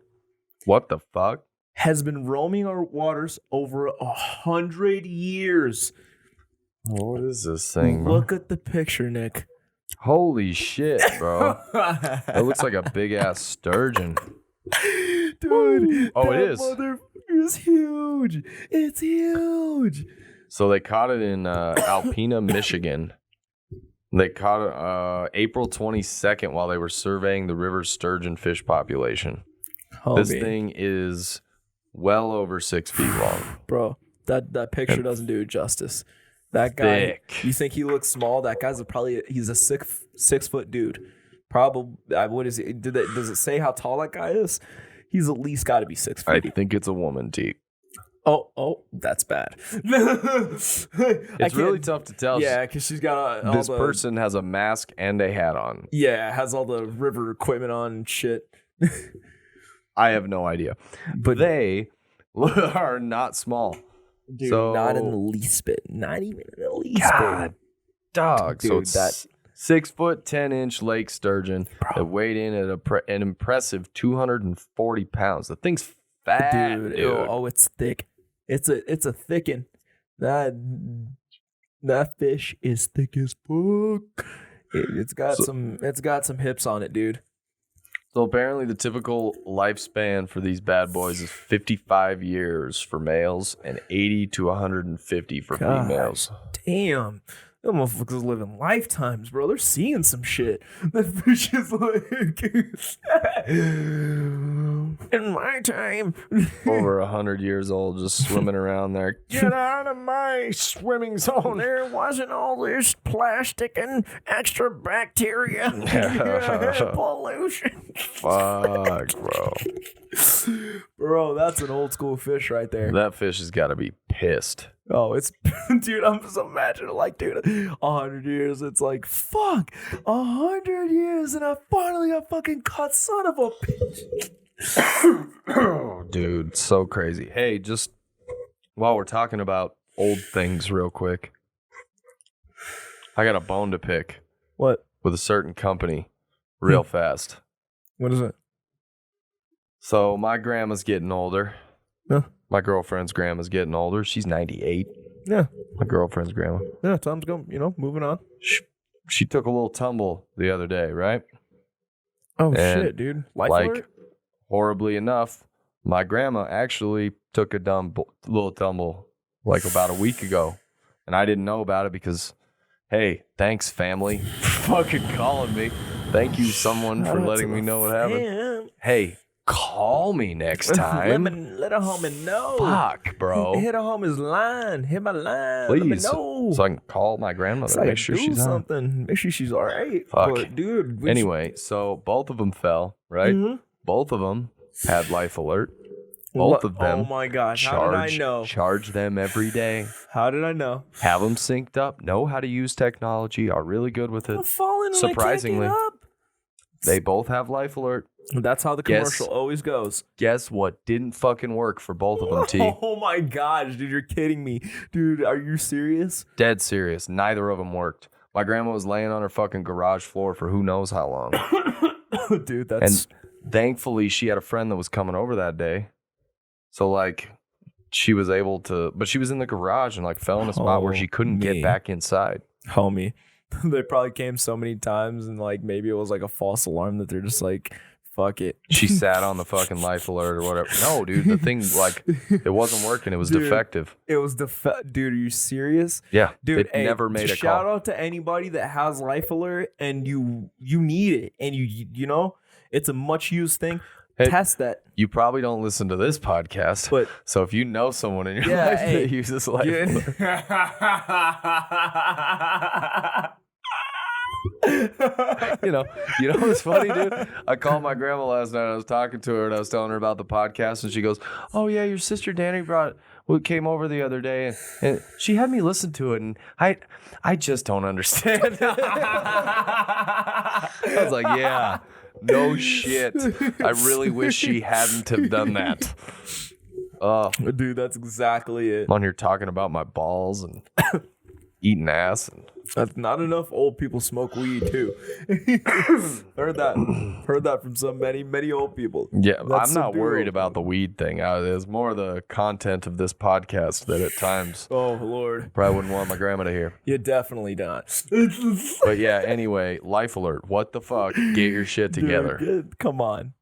C: What the fuck?
B: Has been roaming our waters over 100 years.
C: What is this thing, bro?
B: Look at the picture, Nick.
C: Holy shit, bro. It looks like a big ass sturgeon.
B: Dude.
C: Oh, it is.
B: Motherfucker is huge. It's huge.
C: So they caught it in Alpena, Michigan. They caught it April 22nd while they were surveying the river's sturgeon fish population. This thing is well over 6 feet long.
B: Bro, that picture doesn't do it justice. That guy,
C: thick.
B: You think he looks small? That guy's he's a 6 foot dude. Probably, what is he? Does it say how tall that guy is? He's at least got to be 6 feet.
C: I think it's a woman, T.
B: Oh, that's bad.
C: It's really tough to tell.
B: Yeah, because she's got
C: this person has a mask and a hat on.
B: Yeah, has all the river equipment on and shit.
C: I have no idea. But they are not small.
B: Dude, not in the least bit. Not even in the least bit.
C: Dog.
B: Dude,
C: so it's 6 foot 10-inch lake sturgeon that weighed in at an impressive 240 pounds. The thing's fat, dude.
B: Oh, it's thick. It's a thickin'. That fish is thick as fuck. It's got some hips on it, dude.
C: So apparently the typical lifespan for these bad boys is 55 years for males and 80 to 150 for females.
B: Damn. Them motherfuckers living lifetimes, bro. They're seeing some shit. That fish is in my time.
C: Over 100 years old, just swimming around there.
B: Get out of my swimming zone. There wasn't all this plastic and extra bacteria. Pollution.
C: Fuck, bro.
B: Bro, that's an old school fish right there.
C: That fish has got to be pissed.
B: Oh, it's, dude, I'm just imagining, dude, 100 years, it's fuck, 100 years, and I finally got fucking caught, son of a bitch.
C: Oh, dude, so crazy. Hey, just while we're talking about old things real quick, I got a bone to pick.
B: What?
C: With a certain company real fast.
B: What is it?
C: So my grandma's getting older.
B: Yeah.
C: My girlfriend's grandma's getting older. She's 98.
B: Yeah.
C: My girlfriend's grandma.
B: Yeah, time's going, moving on.
C: She took a little tumble the other day, right?
B: Oh,
C: And
B: shit, dude. Life alert?
C: Horribly enough, my grandma actually took a little tumble like about a week ago. And I didn't know about it because, hey, thanks, family, for fucking calling me. Thank you, someone, for letting me know what happened. Hey, call me next time.
B: Let a homie know.
C: Fuck, bro.
B: Hit a homie's line. Hit my line.
C: Please.
B: Let me know.
C: So I can call my grandmother
B: So
C: and
B: I
C: make
B: can
C: sure
B: do
C: she's on.
B: something. Make sure she's all right.
C: Fuck.
B: But, dude.
C: Anyway, so both of them fell, right?
B: Mhm.
C: Both of them had life alert. Both of them.
B: Oh my gosh. How did I know?
C: Charge them every day.
B: How did I know?
C: Have them synced up. Know how to use technology. Are really good with it.
B: I'm falling and
C: Surprisingly,
B: I can't
C: they both have life alert.
B: get up. That's how the commercial always goes.
C: Guess what didn't fucking work for both of them, T?
B: Oh my gosh, dude, you're kidding me. Dude, are you serious?
C: Dead serious. Neither of them worked. My grandma was laying on her fucking garage floor for who knows how long.
B: Dude, that's...
C: And thankfully, she had a friend that was coming over that day. So, like, she was able to... But she was in the garage and, like, fell in a spot where she couldn't get back inside.
B: Homie. They probably came so many times and, like, maybe it was, like, a false alarm that they're just like, fuck it.
C: She sat on the fucking life alert or whatever. No, dude, the thing, like, it wasn't working. It was defective.
B: It was dude, are you serious?
C: Yeah,
B: Dude,
C: it never made a
B: shout
C: call.
B: out to anybody that has life alert and you need it and you know it's a much used thing.
C: Hey,
B: test that.
C: You probably don't listen to this podcast,
B: but
C: so if you know someone in your life that uses life alert. you know what's funny, dude? I called my grandma last night. I was talking to her and I was telling her about the podcast, and she goes, "Oh yeah, your sister Danny came over the other day, and she had me listen to it, and I just don't understand." I was like, "Yeah, no shit. I really wish she hadn't have done that."
B: Dude, that's exactly it.
C: I'm on here talking about my balls and eating ass, and
B: that's not enough old people smoke weed too. Heard that from so many old people.
C: Yeah, I'm not worried about the weed thing. It's more the content of this podcast that at times,
B: oh Lord,
C: probably wouldn't want my grandma to hear.
B: You definitely not.
C: But yeah, anyway, life alert. What the fuck? Get your shit together.
B: Dude, come on.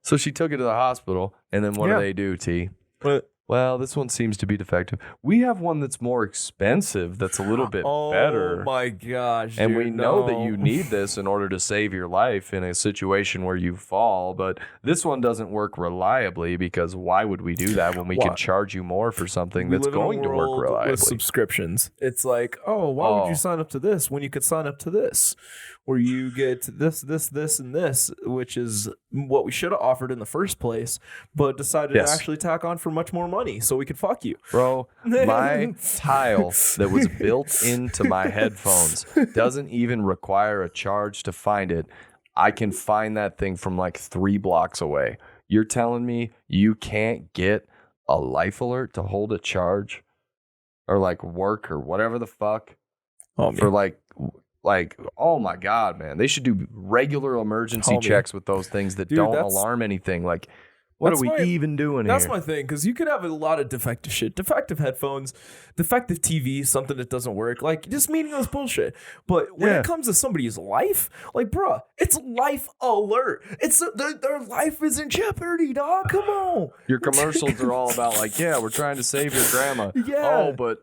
C: So she took it to the hospital, and then what do they do, T?
B: What?
C: Well, this one seems to be defective. We have one that's more expensive that's a little bit better.
B: Oh my gosh.
C: And
B: dude,
C: we know that you need this in order to save your life in a situation where you fall, but this one doesn't work reliably because why would we do that when we can charge you more for something that's going to work reliably?
B: With subscriptions. It's like, why would you sign up to this when you could sign up to this? Where you get this, and this, which is what we should have offered in the first place, but decided to actually tack on for much more money so we could fuck you.
C: Bro, my tile that was built into my headphones doesn't even require a charge to find it. I can find that thing from like 3 blocks away. You're telling me you can't get a life alert to hold a charge or like work or whatever the fuck for like, oh my God, man. They should do regular emergency checks with those things that don't alarm anything. Like, what are we even doing here?
B: That's my thing, because you could have a lot of defective shit. Defective headphones, defective TV, something that doesn't work. Like, just meaningless bullshit. But when it comes to somebody's life, like, bruh, it's life alert. It's their life is in jeopardy, dog. Come on.
C: Your commercials are all about, like, we're trying to save your grandma.
B: Yeah.
C: Oh, but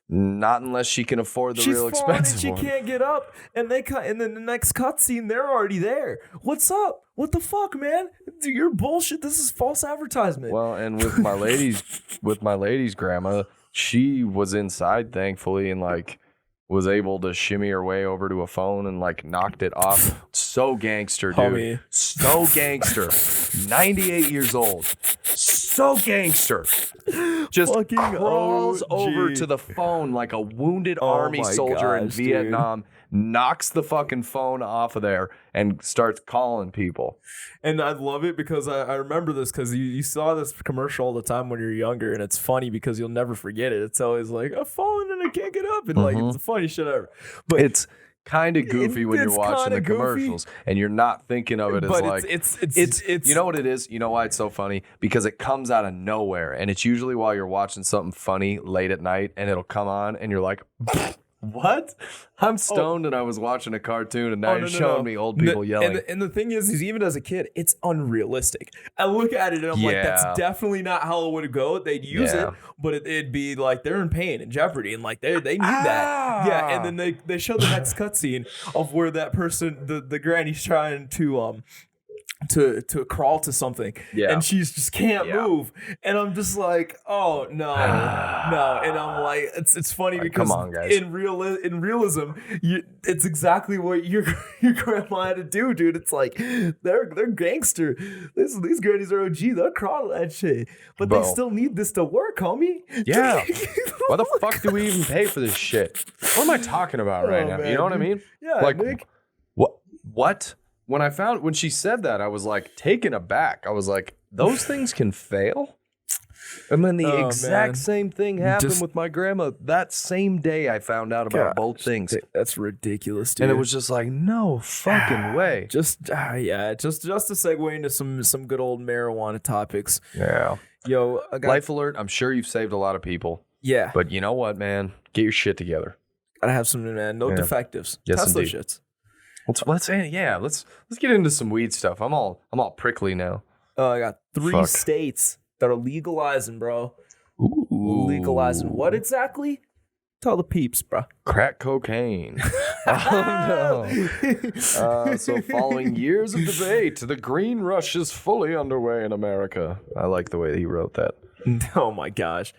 C: not unless she can afford the real expensive
B: she
C: one.
B: Can't get up, and and then the next cutscene, they're already there. What's up? What the fuck, man? Dude, you're bullshit. This is false advertisement.
C: Well, and with my lady's grandma, she was inside, thankfully, and like was able to shimmy her way over to a phone and like knocked it off. So gangster, dude.
B: Homie.
C: So gangster. 98 years old. So gangster. Just
B: fucking
C: crawls
B: OG.
C: over to the phone like a wounded army soldier in Vietnam, knocks the fucking phone off of there and starts calling people.
B: And I love it because I remember this because you saw this commercial all the time when you're younger, and it's funny because you'll never forget it. It's always like, I've fallen and I can't get up, and like it's the funniest shit ever. But
C: it's kind of goofy when you're
B: It's
C: watching the
B: kinda goofy.
C: commercials and you're not thinking of it as
B: But
C: like
B: it's
C: you know what it is? You know why it's so funny? Because it comes out of nowhere, and it's usually while you're watching something funny late at night, and it'll come on, and you're like, "What? I'm stoned, and I was watching a cartoon, and now you're showing me old people yelling."
B: And the thing is even as a kid, it's unrealistic. I look at it and I'm like, that's definitely not how it would go. They'd use it, but it'd be like they're in pain and jeopardy, and like they need that. Yeah, and then they show the next cutscene of where that person, the granny's trying to crawl to something, and she's just can't move, and I'm just like, oh no, no, and I'm like, it's funny because
C: come on, guys.
B: in realism, it's exactly what your grandma had to do, dude. It's like they're gangster. These grannies are OG. They'll crawl to that shit, but they still need this to work, homie.
C: Yeah. Why the fuck do we even pay for this shit? What am I talking about right now?
B: Man,
C: You know what I mean?
B: Yeah,
C: like
B: Nick.
C: What? When she said that, I was like taken aback. I was like, those things can fail? And then the exact same thing happened with my grandma. That same day I found out about both things.
B: That's ridiculous, dude.
C: And it was just like, no fucking way.
B: Just to segue into some good old marijuana topics.
C: Yeah.
B: Yo,
C: Life alert, I'm sure you've saved a lot of people.
B: Yeah.
C: But you know what, man? Get your shit together.
B: Gotta have some, man. No defectives.
C: Yes,
B: Tesla
C: indeed.
B: shits.
C: Let's get into some weed stuff. I'm all prickly now.
B: I got 3 states that are legalizing, bro.
C: Ooh.
B: Legalizing what exactly? Tell the peeps, bro.
C: Crack cocaine. Oh no. So following years of debate, the green rush is fully underway in America. I like the way he wrote that.
B: Oh my gosh.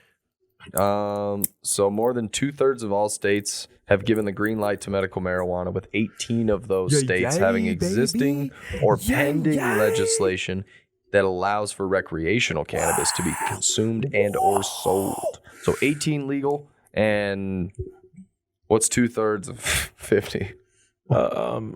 C: So more than 2/3 of all states have given the green light to medical marijuana, with 18 of those states having existing or pending legislation that allows for recreational cannabis to be consumed and or sold. So 18 legal, and what's 2/3 of 50?
B: I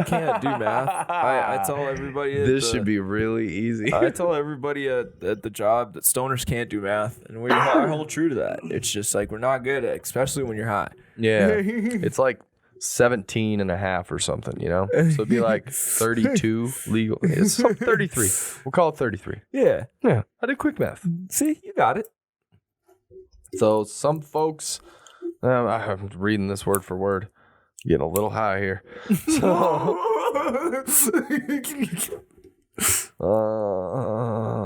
B: can't do math. I tell everybody
C: This should be really easy.
B: I tell everybody at the job that stoners can't do math, and I hold true to that. It's just like we're not good at it, especially when you're high.
C: Yeah. It's like 17 and a half or something, you know? So it'd be like 32 legal. It's 33. We'll call it 33.
B: Yeah.
C: Yeah. I did quick math.
B: See, you got it.
C: So some folks, I'm reading this word for word. Getting a little high here. So,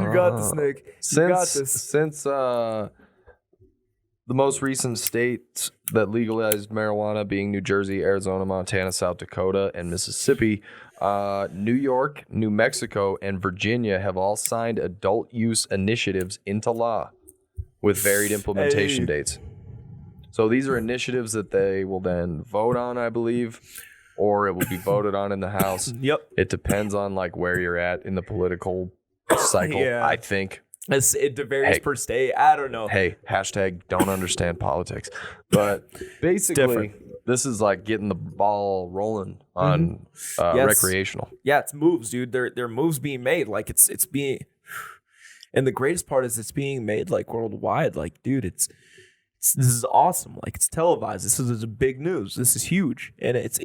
B: you got this, Nick. You got this.
C: Since the most recent states that legalized marijuana being New Jersey, Arizona, Montana, South Dakota, and Mississippi, New York, New Mexico, and Virginia have all signed adult use initiatives into law with varied implementation dates. So these are initiatives that they will then vote on, I believe, or it will be voted on in the House.
B: Yep.
C: It depends on like where you're at in the political cycle, I think.
B: It varies per state. I don't know.
C: Hey, hashtag don't understand politics. But basically, this is like getting the ball rolling on recreational.
B: Yeah, it's moves, dude. There are moves being made. Like it's being, and the greatest part is it's being made like worldwide. Like, dude, this is awesome. Like, it's televised. This is big news. This is huge, and it's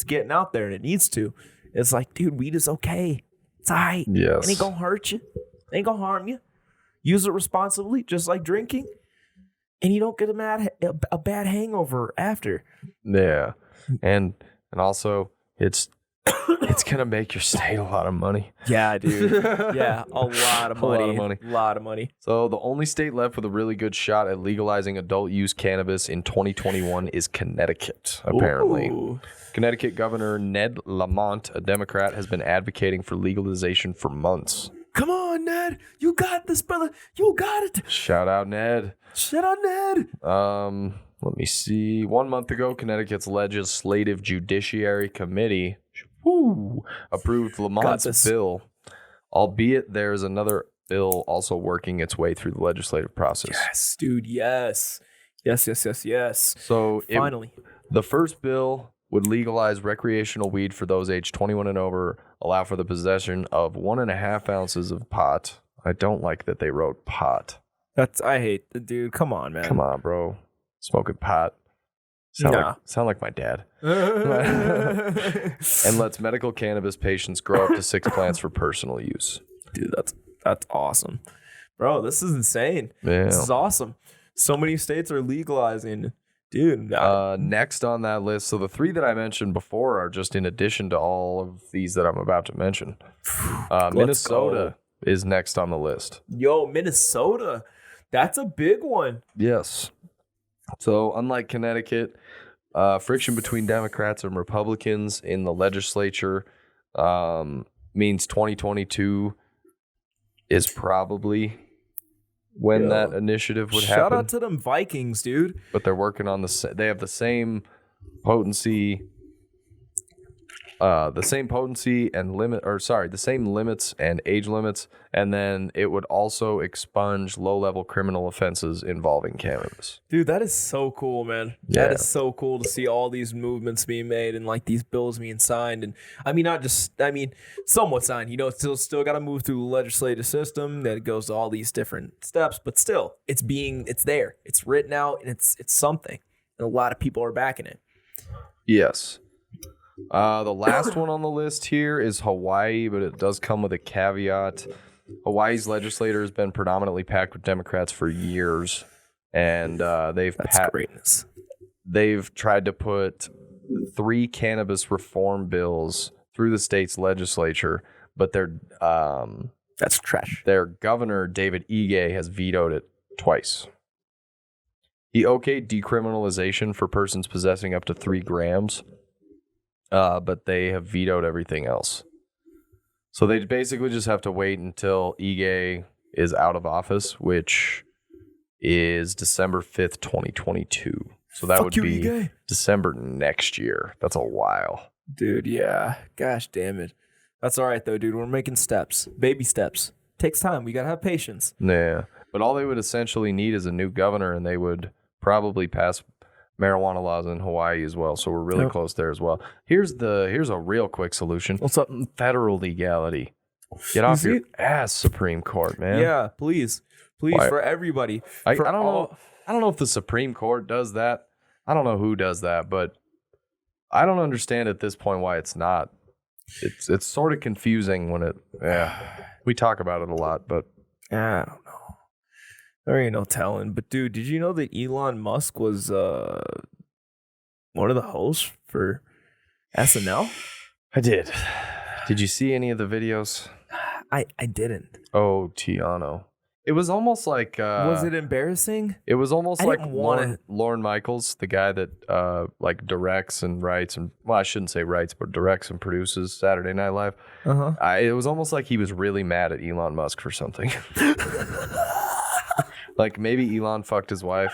B: getting out there, and it needs to. It's like, dude, weed is okay. It's all right.
C: Yes.
B: It ain't gonna hurt you. It ain't gonna harm you. Use it responsibly, just like drinking, and you don't get a bad hangover after.
C: Yeah, and also it's gonna make your state a lot of money.
B: Yeah, dude. Yeah, a lot of money. A lot of money.
C: So the only state left with a really good shot at legalizing adult use cannabis in 2021 is Connecticut, apparently.
B: Ooh.
C: Connecticut Governor Ned Lamont, a Democrat, has been advocating for legalization for months.
B: Come on, Ned. You got this, brother. You got it.
C: Shout out, Ned.
B: Shout out, Ned.
C: Let me see. 1 month ago, Connecticut's Legislative Judiciary Committee approved Lamont's bill, albeit there's another bill also working its way through the legislative process.
B: Yes, dude. Yes. Yes.
C: So
B: finally,
C: the first bill would legalize recreational weed for those aged 21 and over, allow for the possession of 1.5 ounces of pot. I don't like that they wrote pot.
B: I hate the dude. Come on, man.
C: Come on, bro. Smoking pot. Sound like my dad. And lets medical cannabis patients grow up to 6 plants for personal use.
B: Dude, that's awesome. Bro, this is insane.
C: Yeah.
B: This is awesome. So many states are legalizing. Dude.
C: Next on that list, so the 3 that I mentioned before are just in addition to all of these that I'm about to mention. Minnesota is next on the list.
B: Yo, Minnesota. That's a big one.
C: Yes. So unlike Connecticut, friction between Democrats and Republicans in the legislature means 2022 is probably when that initiative would happen.
B: Shout out to them Vikings, dude.
C: But they're working on they have the same potency, and the same limits and age limits, and then it would also expunge low-level criminal offenses involving cannabis.
B: Dude, that is so cool, man.
C: Yeah.
B: That is so cool to see all these movements being made and like these bills being signed. And I mean, somewhat signed. You know, it's still got to move through the legislative system that goes to all these different steps, but still, it's there. It's written out, and it's something, and a lot of people are backing it.
C: Yes. The last one on the list here is Hawaii, but it does come with a caveat. Hawaii's legislature has been predominantly packed with Democrats for years, and
B: greatness.
C: They've tried to put 3 cannabis reform bills through the state's legislature, but
B: that's trash.
C: Their governor, David Ige, has vetoed it twice. He okayed decriminalization for persons possessing up to 3 grams. But they have vetoed everything else. So they basically just have to wait until Ige is out of office, which is December 5th, 2022. So that would be Ige. December next year. That's a while.
B: Dude, yeah. Gosh damn it. That's all right, though, dude. We're making steps. Baby steps. Takes time. We got to have patience.
C: Yeah. But all they would essentially need is a new governor, and they would probably pass marijuana laws in Hawaii as well, so we're really close there as well. Here's a real quick solution.
B: What's up?
C: Federal legality. Get off your ass, Supreme Court, man.
B: Yeah, please, for everybody.
C: I don't know if the Supreme Court does that. I don't know who does that, but I don't understand at this point why it's not. It's sort of confusing when we talk about it a lot, but
B: I don't know. There ain't no telling. But, dude, did you know that Elon Musk was one of the hosts for SNL?
C: I did. Did you see any of the videos?
B: I didn't.
C: Oh, Teano. It was almost like...
B: was it embarrassing?
C: It was almost like Lorne Michaels, the guy that like directs and writes and... Well, I shouldn't say writes, but directs and produces Saturday Night Live. Uh-huh. It was almost like he was really mad at Elon Musk for something. Like maybe Elon fucked his wife.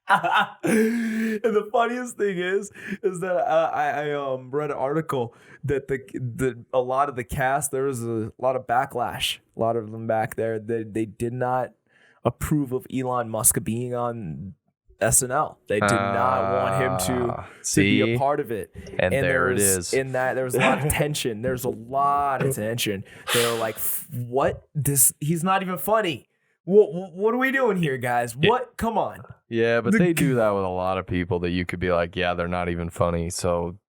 B: And the funniest thing is that I read an article that a lot of the cast, there was a lot of backlash. A lot of them back there, they did not approve of Elon Musk being on SNL. They did not want him to be a part of it.
C: And there it is.
B: In that, there was a lot of tension. There's a lot of tension. They were like, "What? He's not even funny. What are we doing here, guys? What? Come on."
C: Yeah, but they do that with a lot of people that you could be like, yeah, they're not even funny. So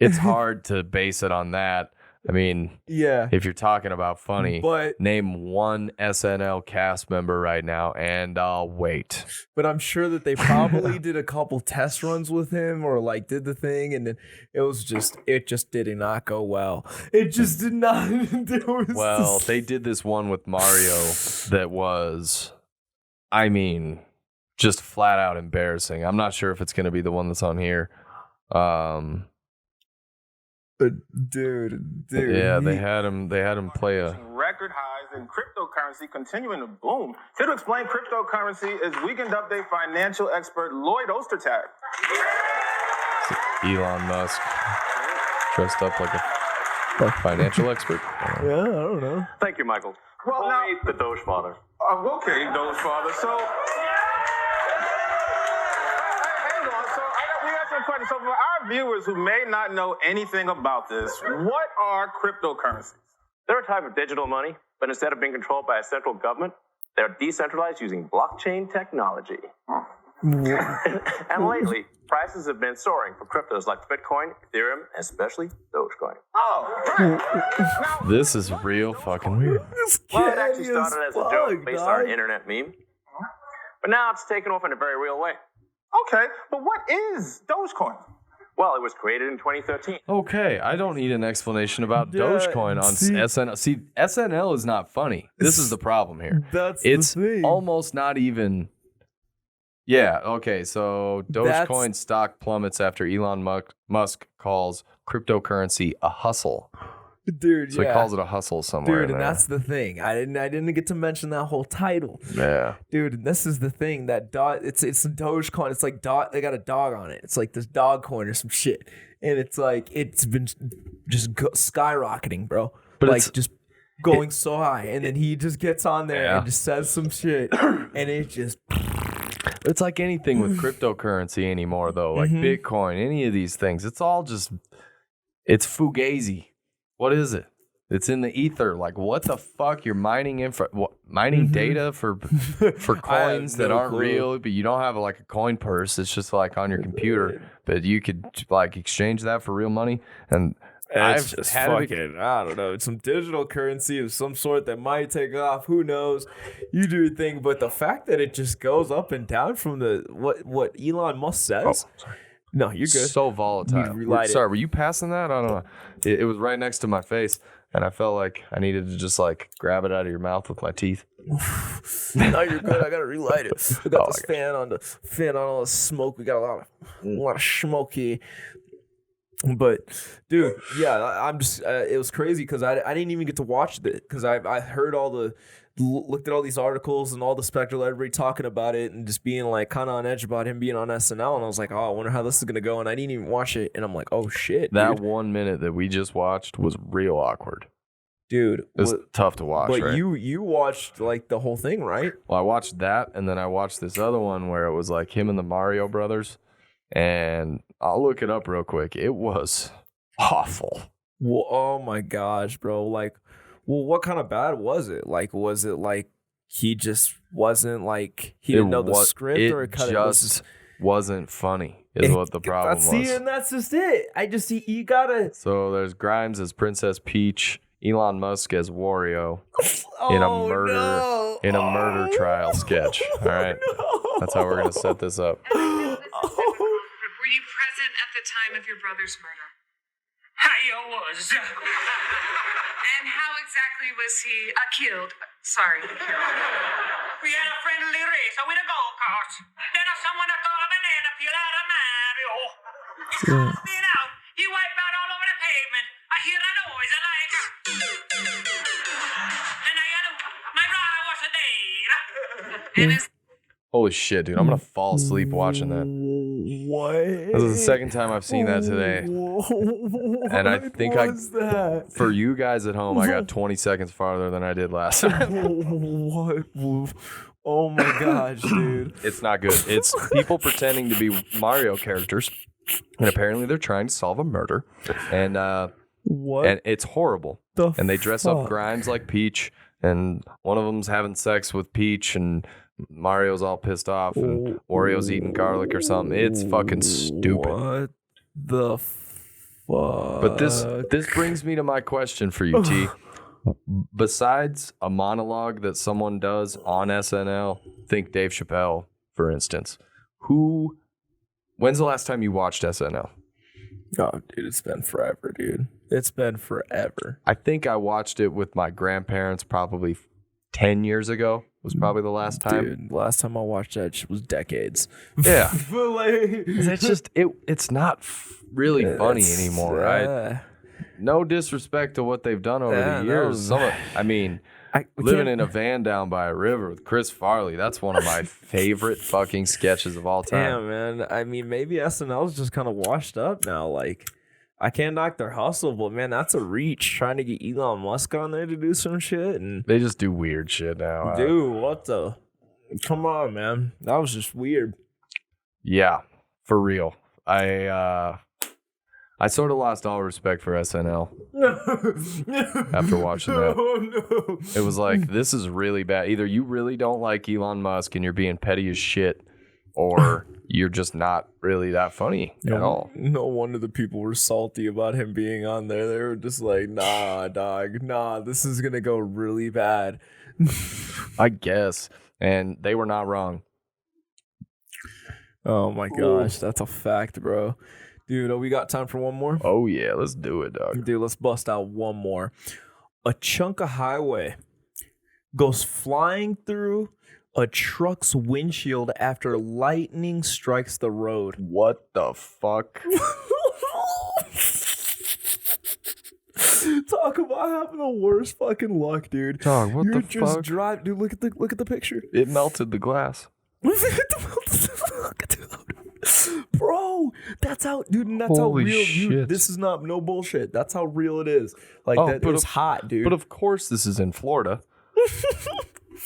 C: it's hard to base it on that. I mean,
B: yeah,
C: if you're talking about funny,
B: but
C: name one SNL cast member right now and I'll wait.
B: But I'm sure that they probably did a couple test runs with him or like did the thing, and then it just did not go well. It just did not.
C: Well, they did this one with Mario that was, I mean, just flat out embarrassing. I'm not sure if it's going to be the one that's on here.
B: Dude.
C: Yeah, they had him play a
E: record highs in cryptocurrency continuing to boom. Here to explain cryptocurrency is Weekend Update financial expert Lloyd Ostertag.
C: Elon Musk dressed up like a financial expert.
B: Yeah, I don't know.
F: Thank you, Michael.
E: Well, now
F: the Doge Father.
E: Okay, Doge Father. So. Question. So for our viewers who may not know anything about this, what are cryptocurrencies?
F: They're a type of digital money, but instead of being controlled by a central government, they're decentralized using blockchain technology. And lately, prices have been soaring for cryptos like Bitcoin, Ethereum, and especially Dogecoin.
E: Oh, right.
C: This is real fucking weird.
F: Well, it actually started as a joke based on an internet meme. But now it's taken off in a very real way.
E: Okay, but what is Dogecoin?
F: Well, it was created in 2013.
C: Okay, I don't need an explanation about Dogecoin on SNL. See, SNL is not funny. This is the problem here. It's almost not even. Yeah, okay, so Dogecoin stock plummets after Elon Musk calls cryptocurrency a hustle.
B: Dude,
C: So he calls it a hustle somewhere.
B: Dude, and that's the thing. I didn't get to mention that whole title.
C: Yeah.
B: Dude, and this is the thing that it's Dogecoin. It's like they got a dog on it. It's like this dog coin or some shit. And it's like it's been just skyrocketing, bro.
C: But
B: like
C: it's
B: just going so high. And then he just gets on there and just says some shit. And it just
C: it's like anything with cryptocurrency anymore though. Like Bitcoin, any of these things. It's all just it's fugazi. What is it? It's in the ether. Like, what the fuck? You're mining data for coins that aren't real, but you don't have like a coin purse. It's just like on your computer, but you could like exchange that for real money. And
B: it's just fucking, I don't know, it's some digital currency of some sort that might take off. Who knows? You do your thing, but the fact that it just goes up and down from the what Elon Musk says.
C: Oh, sorry.
B: No, you're good.
C: So volatile. Sorry, were you passing that? I don't know. It was right next to my face, and I felt like I needed to just like grab it out of your mouth with my teeth.
B: No, you're good. I gotta relight it. We got this fan on all the smoke. We got a lot of smoke here. But dude, yeah, I'm just it was crazy because I didn't even get to watch it because I heard looked at all these articles and all the spectacle, everybody talking about it and just being like kind of on edge about him being on SNL, and I was like, oh, I wonder how this is gonna go, and I didn't even watch it, and I'm like, oh shit,
C: that
B: dude.
C: 1 minute that we just watched was real awkward,
B: dude.
C: It was tough to watch.
B: But
C: right?
B: you watched like the whole thing, right?
C: Well, I watched that, and then I watched this other one where it was like him and the Mario brothers, and I'll look it up real quick. It was awful.
B: Well, oh my gosh, bro, like. Well, what kind of bad was it? Like, was it like he just wasn't like he didn't know the script, or it just
C: wasn't funny? Is what the problem was.
B: See, and that's just it. You gotta.
C: So there's Grimes as Princess Peach, Elon Musk as Wario in a murder trial sketch. All right, that's how we're gonna set this up.
G: Were you present at the time of your brother's murder?
H: I was.
G: And how exactly was he killed? Sorry.
H: We had a friendly race with a go-kart. Then someone thought a banana peel out of Mario. He called me out. He wiped out all over the pavement. I hear a noise like... And I had my brother wasn't there.
G: And his
C: Holy shit, dude. I'm going to fall asleep watching that.
B: What?
C: This is the second time I've seen that today. And I think for you guys at home, I got 20 seconds farther than I did last time.
B: What? Oh my gosh, dude.
C: It's not good. It's people pretending to be Mario characters. And apparently they're trying to solve a murder. And
B: what?
C: And it's horrible. And they dress up Grimes like Peach. And one of them's having sex with Peach, and Mario's all pissed off, and Wario's eating garlic or something. It's fucking stupid.
B: What the fuck?
C: But this brings me to my question for you, T. Besides a monologue that someone does on SNL, think Dave Chappelle, for instance. When's the last time you watched SNL?
B: Oh, dude, it's been forever, dude. It's been forever.
C: I think I watched it with my grandparents probably 10 years ago. Was probably the last time.
B: Dude, last time I watched that shit was decades.
C: Yeah. It's just, it's not really funny anymore, right? No disrespect to what they've done over the years. Living in a van down by a river with Chris Farley, that's one of my favorite fucking sketches of all time.
B: Damn, man. I mean, maybe SNL's just kind of washed up now. Like, I can't knock their hustle, but man, that's a reach trying to get Elon Musk on there to do some shit. And
C: they just do weird shit now.
B: Dude, what the? Come on, man. That was just weird.
C: Yeah, for real. I sort of lost all respect for SNL after watching that.
B: No.
C: It was like, this is really bad. Either you really don't like Elon Musk and you're being petty as shit, or you're just not really that funny at all.
B: No wonder the people were salty about him being on there. They were just like, nah, dog, nah, this is going to go really bad.
C: I guess. And they were not wrong.
B: Oh my gosh, that's a fact, bro. Dude, we got time for one more?
C: Oh yeah, let's do it, dog.
B: Dude, let's bust out one more. A chunk of highway goes flying through a truck's windshield after lightning strikes the road.
C: What the fuck?
B: Talk about having the worst fucking luck, dude.
C: Dog, what
B: You're
C: the
B: just
C: fuck?
B: Dude, look at the picture.
C: It melted the glass.
B: Bro, that's how, dude, and that's
C: Holy
B: how real.
C: shit.
B: This is not no bullshit. That's how real it is. Like
C: Oh,
B: that, it
C: but
B: was hot, dude.
C: But of course, this is in Florida.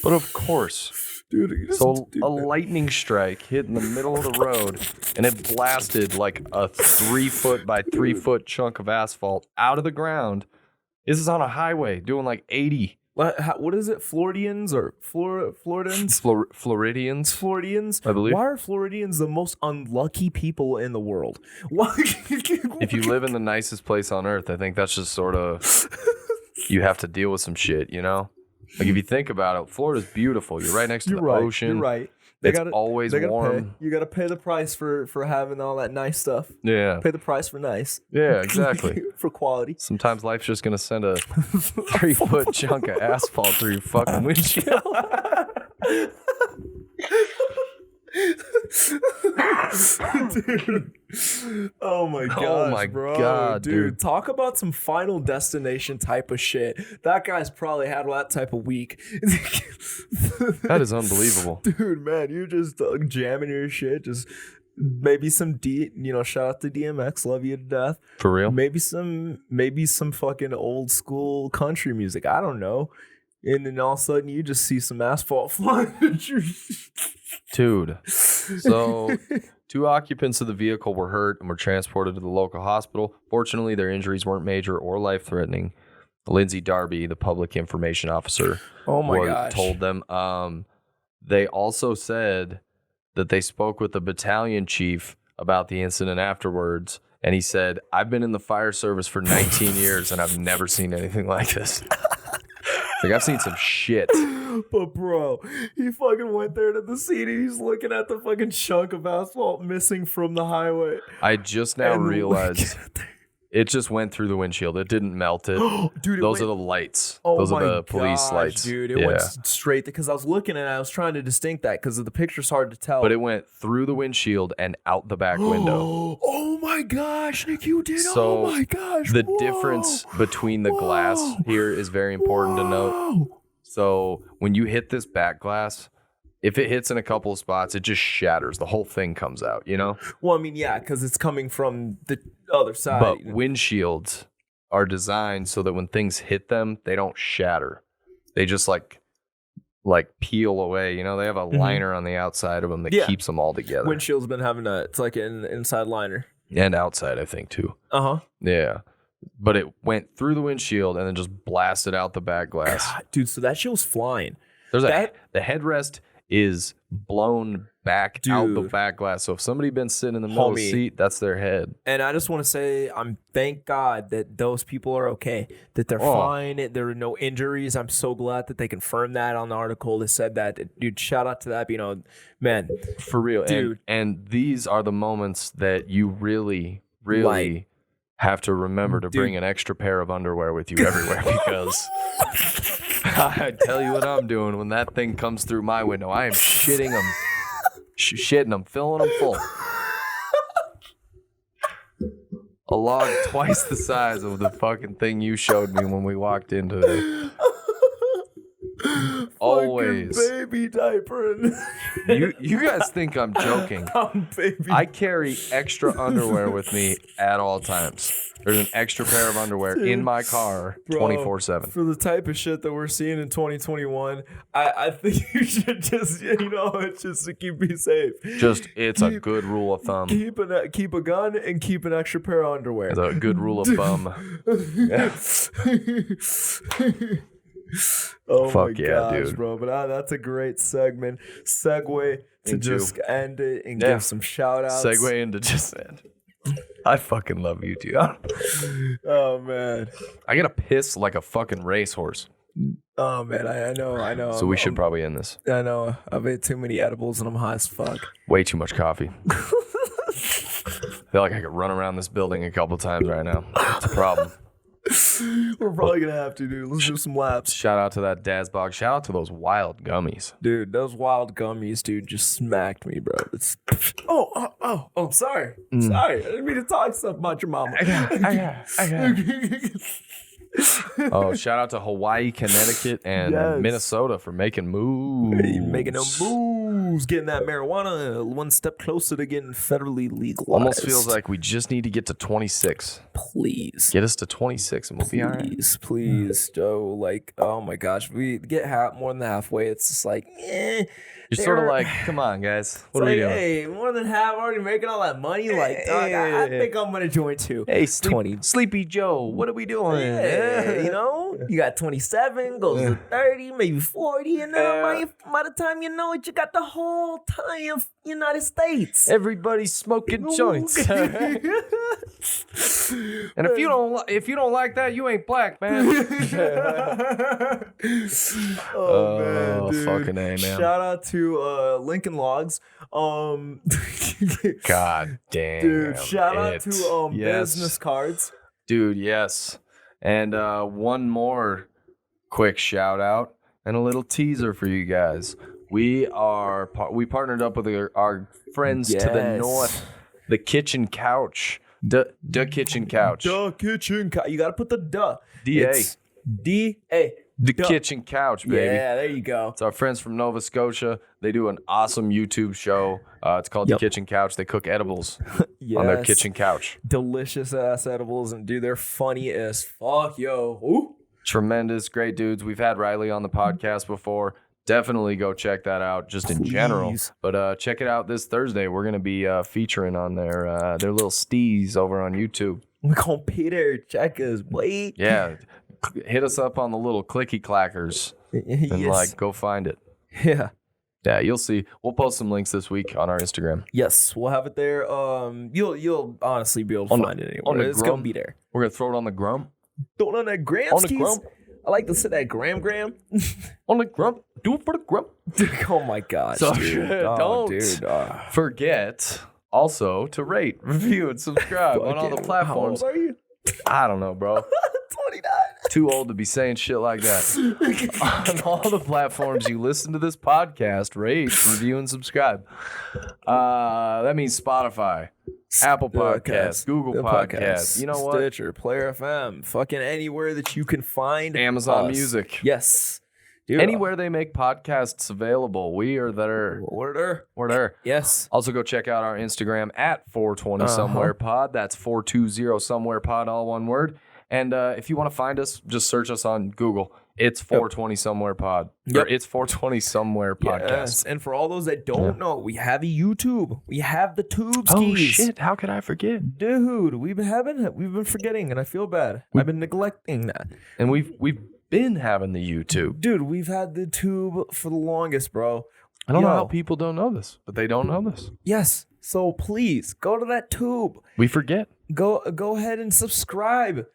C: But of course.
B: Dude, you just,
C: So
B: dude,
C: a lightning strike hit in the middle of the road, and it blasted like a 3 foot by 3 foot chunk of asphalt out of the ground. This is on a highway doing like 80.
B: what is it? Floridians or Floridans?
C: Floridians,
B: Floridians,
C: I believe.
B: Why are Floridians the most unlucky people in the world? Why?
C: If you live in the nicest place on earth, I think that's just sort of, you have to deal with some shit, you know? Like if you think about it, Florida's beautiful. You're right next to the ocean.
B: You're right.
C: It's always warm.
B: Pay. You got to pay the price for having all that nice stuff.
C: Yeah.
B: Pay the price for nice.
C: Yeah, exactly.
B: For quality.
C: Sometimes life's just going to send a 3 foot chunk of asphalt through your fucking windshield.
B: Dude. Oh my gosh, bro.
C: God, dude.
B: Talk about some Final Destination type of shit. That guy's probably had that type of week.
C: That is unbelievable.
B: Dude, man, you're just jamming your shit. Just maybe some shout out to DMX, love you to death.
C: For real?
B: Maybe some fucking old school country music. I don't know. And then all of a sudden you just see some asphalt flying at your
C: Dude. So 2 occupants of the vehicle were hurt and were transported to the local hospital. Fortunately, their injuries weren't major or life-threatening. Lindsay Darby, the public information officer, told them. They also said that they spoke with the battalion chief about the incident afterwards, and he said, "I've been in the fire service for 19 years, and I've never seen anything like this." Like, I've seen some shit.
B: But bro, he fucking went there to the scene and he's looking at the fucking chunk of asphalt missing from the highway.
C: I just now realized it just went through the windshield. It didn't melt it.
B: Dude,
C: Those are the lights.
B: Oh,
C: those are the police lights.
B: Dude, it went straight because I was looking and I was trying to distinct that because the picture's hard to tell.
C: But it went through the windshield and out the back window.
B: Oh my gosh, Nick, you did.
C: So
B: oh my gosh.
C: The difference between the glass here is very important to note. So when you hit this back glass, if it hits in a couple of spots, it just shatters. The whole thing comes out, you know?
B: Well, I mean, yeah, because it's coming from the other side.
C: But windshields are designed so that when things hit them, they don't shatter. They just like peel away. You know, they have a liner on the outside of them that keeps them all together.
B: Windshield's been having it's like an inside liner.
C: And outside, I think, too.
B: Uh-huh.
C: Yeah. But it went through the windshield and then just blasted out the back glass.
B: God, dude, so that shit was flying.
C: The headrest is blown back out the back glass. So if somebody been sitting in the middle of the seat, that's their head.
B: And I just want to say, thank God that those people are okay, that they're fine, there are no injuries. I'm so glad that they confirmed that on the article. They said that, dude. Shout out to that, man,
C: for real,
B: dude.
C: And these are the moments that you really, really have to remember to bring an extra pair of underwear with you everywhere because I tell you what I'm doing when that thing comes through my window. I am shitting them, filling them full. A log twice the size of the fucking thing you showed me when we walked in today. Always
B: baby diaper.
C: You guys think I'm joking? I carry extra underwear with me at all times. There's an extra pair of underwear in my car 24/7.
B: For the type of shit that we're seeing in 2021, I think you should just, it's just to keep me safe.
C: It's a good rule of thumb.
B: Keep a gun and keep an extra pair of underwear.
C: It's a good rule of thumb. Yeah.
B: Oh
C: Fuck
B: my
C: yeah,
B: gosh,
C: dude.
B: bro. But that's a great segue to just end it and give some shout outs.
C: Segue into just that. I fucking love you, dude.
B: Oh man.
C: I gotta piss like a fucking racehorse.
B: Oh man, I know.
C: So we should probably end this.
B: I know. I've ate too many edibles and I'm high as fuck.
C: Way too much coffee. I feel like I could run around this building a couple times right now. It's a problem.
B: We're probably gonna have to, dude. Let's do some laps.
C: Shout out to that Dazbog. Shout out to those WYLD gummies.
B: Dude, those WYLD gummies, dude, just smacked me, bro. It's I'm sorry. Sorry. I didn't mean to talk stuff about your mama.
C: Oh, shout out to Hawaii, Connecticut, and Minnesota for making moves.
B: Making them moves, getting that marijuana one step closer to getting federally legalized.
C: Almost feels like we just need to get to 26.
B: Please.
C: Get us to 26 and we'll be all right.
B: Please, Joe. Like, oh my gosh. We get more than halfway. It's just like,
C: You're sort of like, come on, guys. What are we doing?
B: Hey, more than half already making all that money. Like, dog, I think I'm going to join too.
C: Hey, Sleepy Joe, what are we doing?
B: Yeah, you know, you got 27, goes to 30, maybe 40, and then by the time you know it, you got the whole entire United States.
C: Everybody's smoking joints. And if you don't like that, you ain't black, man.
B: Oh man, dude.
C: Fucking A, man.
B: Shout out to Lincoln Logs.
C: God damn,
B: dude. Shout out to business cards.
C: Dude, yes. And one more quick shout out and a little teaser for you guys. We partnered up with our friends to the north, the Kitchen Couch. The Kitchen Couch.
B: The Kitchen Couch. You got to put the duh.
C: D-A.
B: D-A.
C: The Kitchen Couch, baby.
B: Yeah, there you go.
C: It's our friends from Nova Scotia. They do an awesome YouTube show. It's called The Kitchen Couch. They cook edibles on their kitchen couch.
B: Delicious ass edibles, and dude, they're funny as fuck, yo. Ooh.
C: Tremendous, great dudes. We've had Riley on the podcast before. Definitely go check that out, just in general. But check it out this Thursday. We're gonna be featuring on their little steez over on YouTube.
B: We're gonna be there. Check us, boy.
C: Yeah, hit us up on the little clicky clackers and go find it.
B: Yeah.
C: Yeah, you'll see. We'll post some links this week on our Instagram.
B: Yes, we'll have it there. You'll honestly be able to find it anywhere. It's gonna be there.
C: We're gonna throw it on the Grum.
B: Throw it on that gram.
C: On the Grum.
B: I like to say that gram.
C: On the Grum. Do it for the Grum.
B: Oh my gosh.
C: So
B: dude.
C: don't forget also to rate, review, and subscribe on all the platforms.
B: How old are you?
C: I don't know, bro.
B: 29.
C: Too old to be saying shit like that. On all the platforms you listen to this podcast, rate, review, and subscribe. That means Spotify, Apple Podcasts, Google Podcasts. You know what?
B: Stitcher, Player FM, fucking anywhere that you can find
C: Amazon
B: us.
C: Music.
B: Yes. Dude,
C: anywhere they make podcasts available, we are there.
B: We're
C: there.
B: Yes.
C: Also, go check out our Instagram at 420 Somewhere Pod. That's 420 Somewhere Pod, all one word. And if you want to find us, just search us on Google. It's 420 Somewhere Pod. Or it's 420 Somewhere Podcast.
B: Yes. And for all those that don't know, we have a YouTube. We have the tube skis.
C: Oh shit! How could I forget,
B: dude? We've been forgetting, and I feel bad. I've been neglecting that.
C: And we've been having the YouTube,
B: dude. We've had the tube for the longest, bro.
C: I don't know how people don't know this, but they don't know this.
B: Yes. So please go to that tube.
C: We forget.
B: Go ahead and subscribe.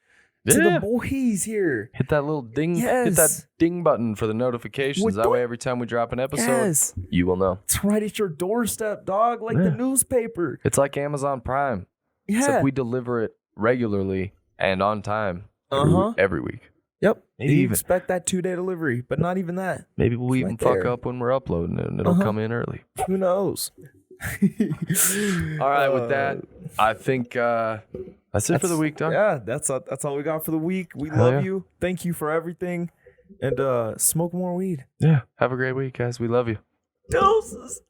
B: To the boys here.
C: Hit that little ding. Hit that ding button for the notifications. That way, every time we drop an episode, you will know.
B: It's right at your doorstep, dog. Like the newspaper.
C: It's like Amazon Prime.
B: Yeah.
C: Except we deliver it regularly and on time. Every week.
B: Yep. Maybe you expect that 2-day delivery, but not even that.
C: Maybe we'll even fuck up when we're uploading it, and it'll come in early.
B: Who knows?
C: All right. With that, I think. That's it for the week, dog.
B: Yeah, that's all we got for the week. We love you. Thank you for everything. And smoke more weed.
C: Yeah. Have a great week, guys. We love you.
B: Doses.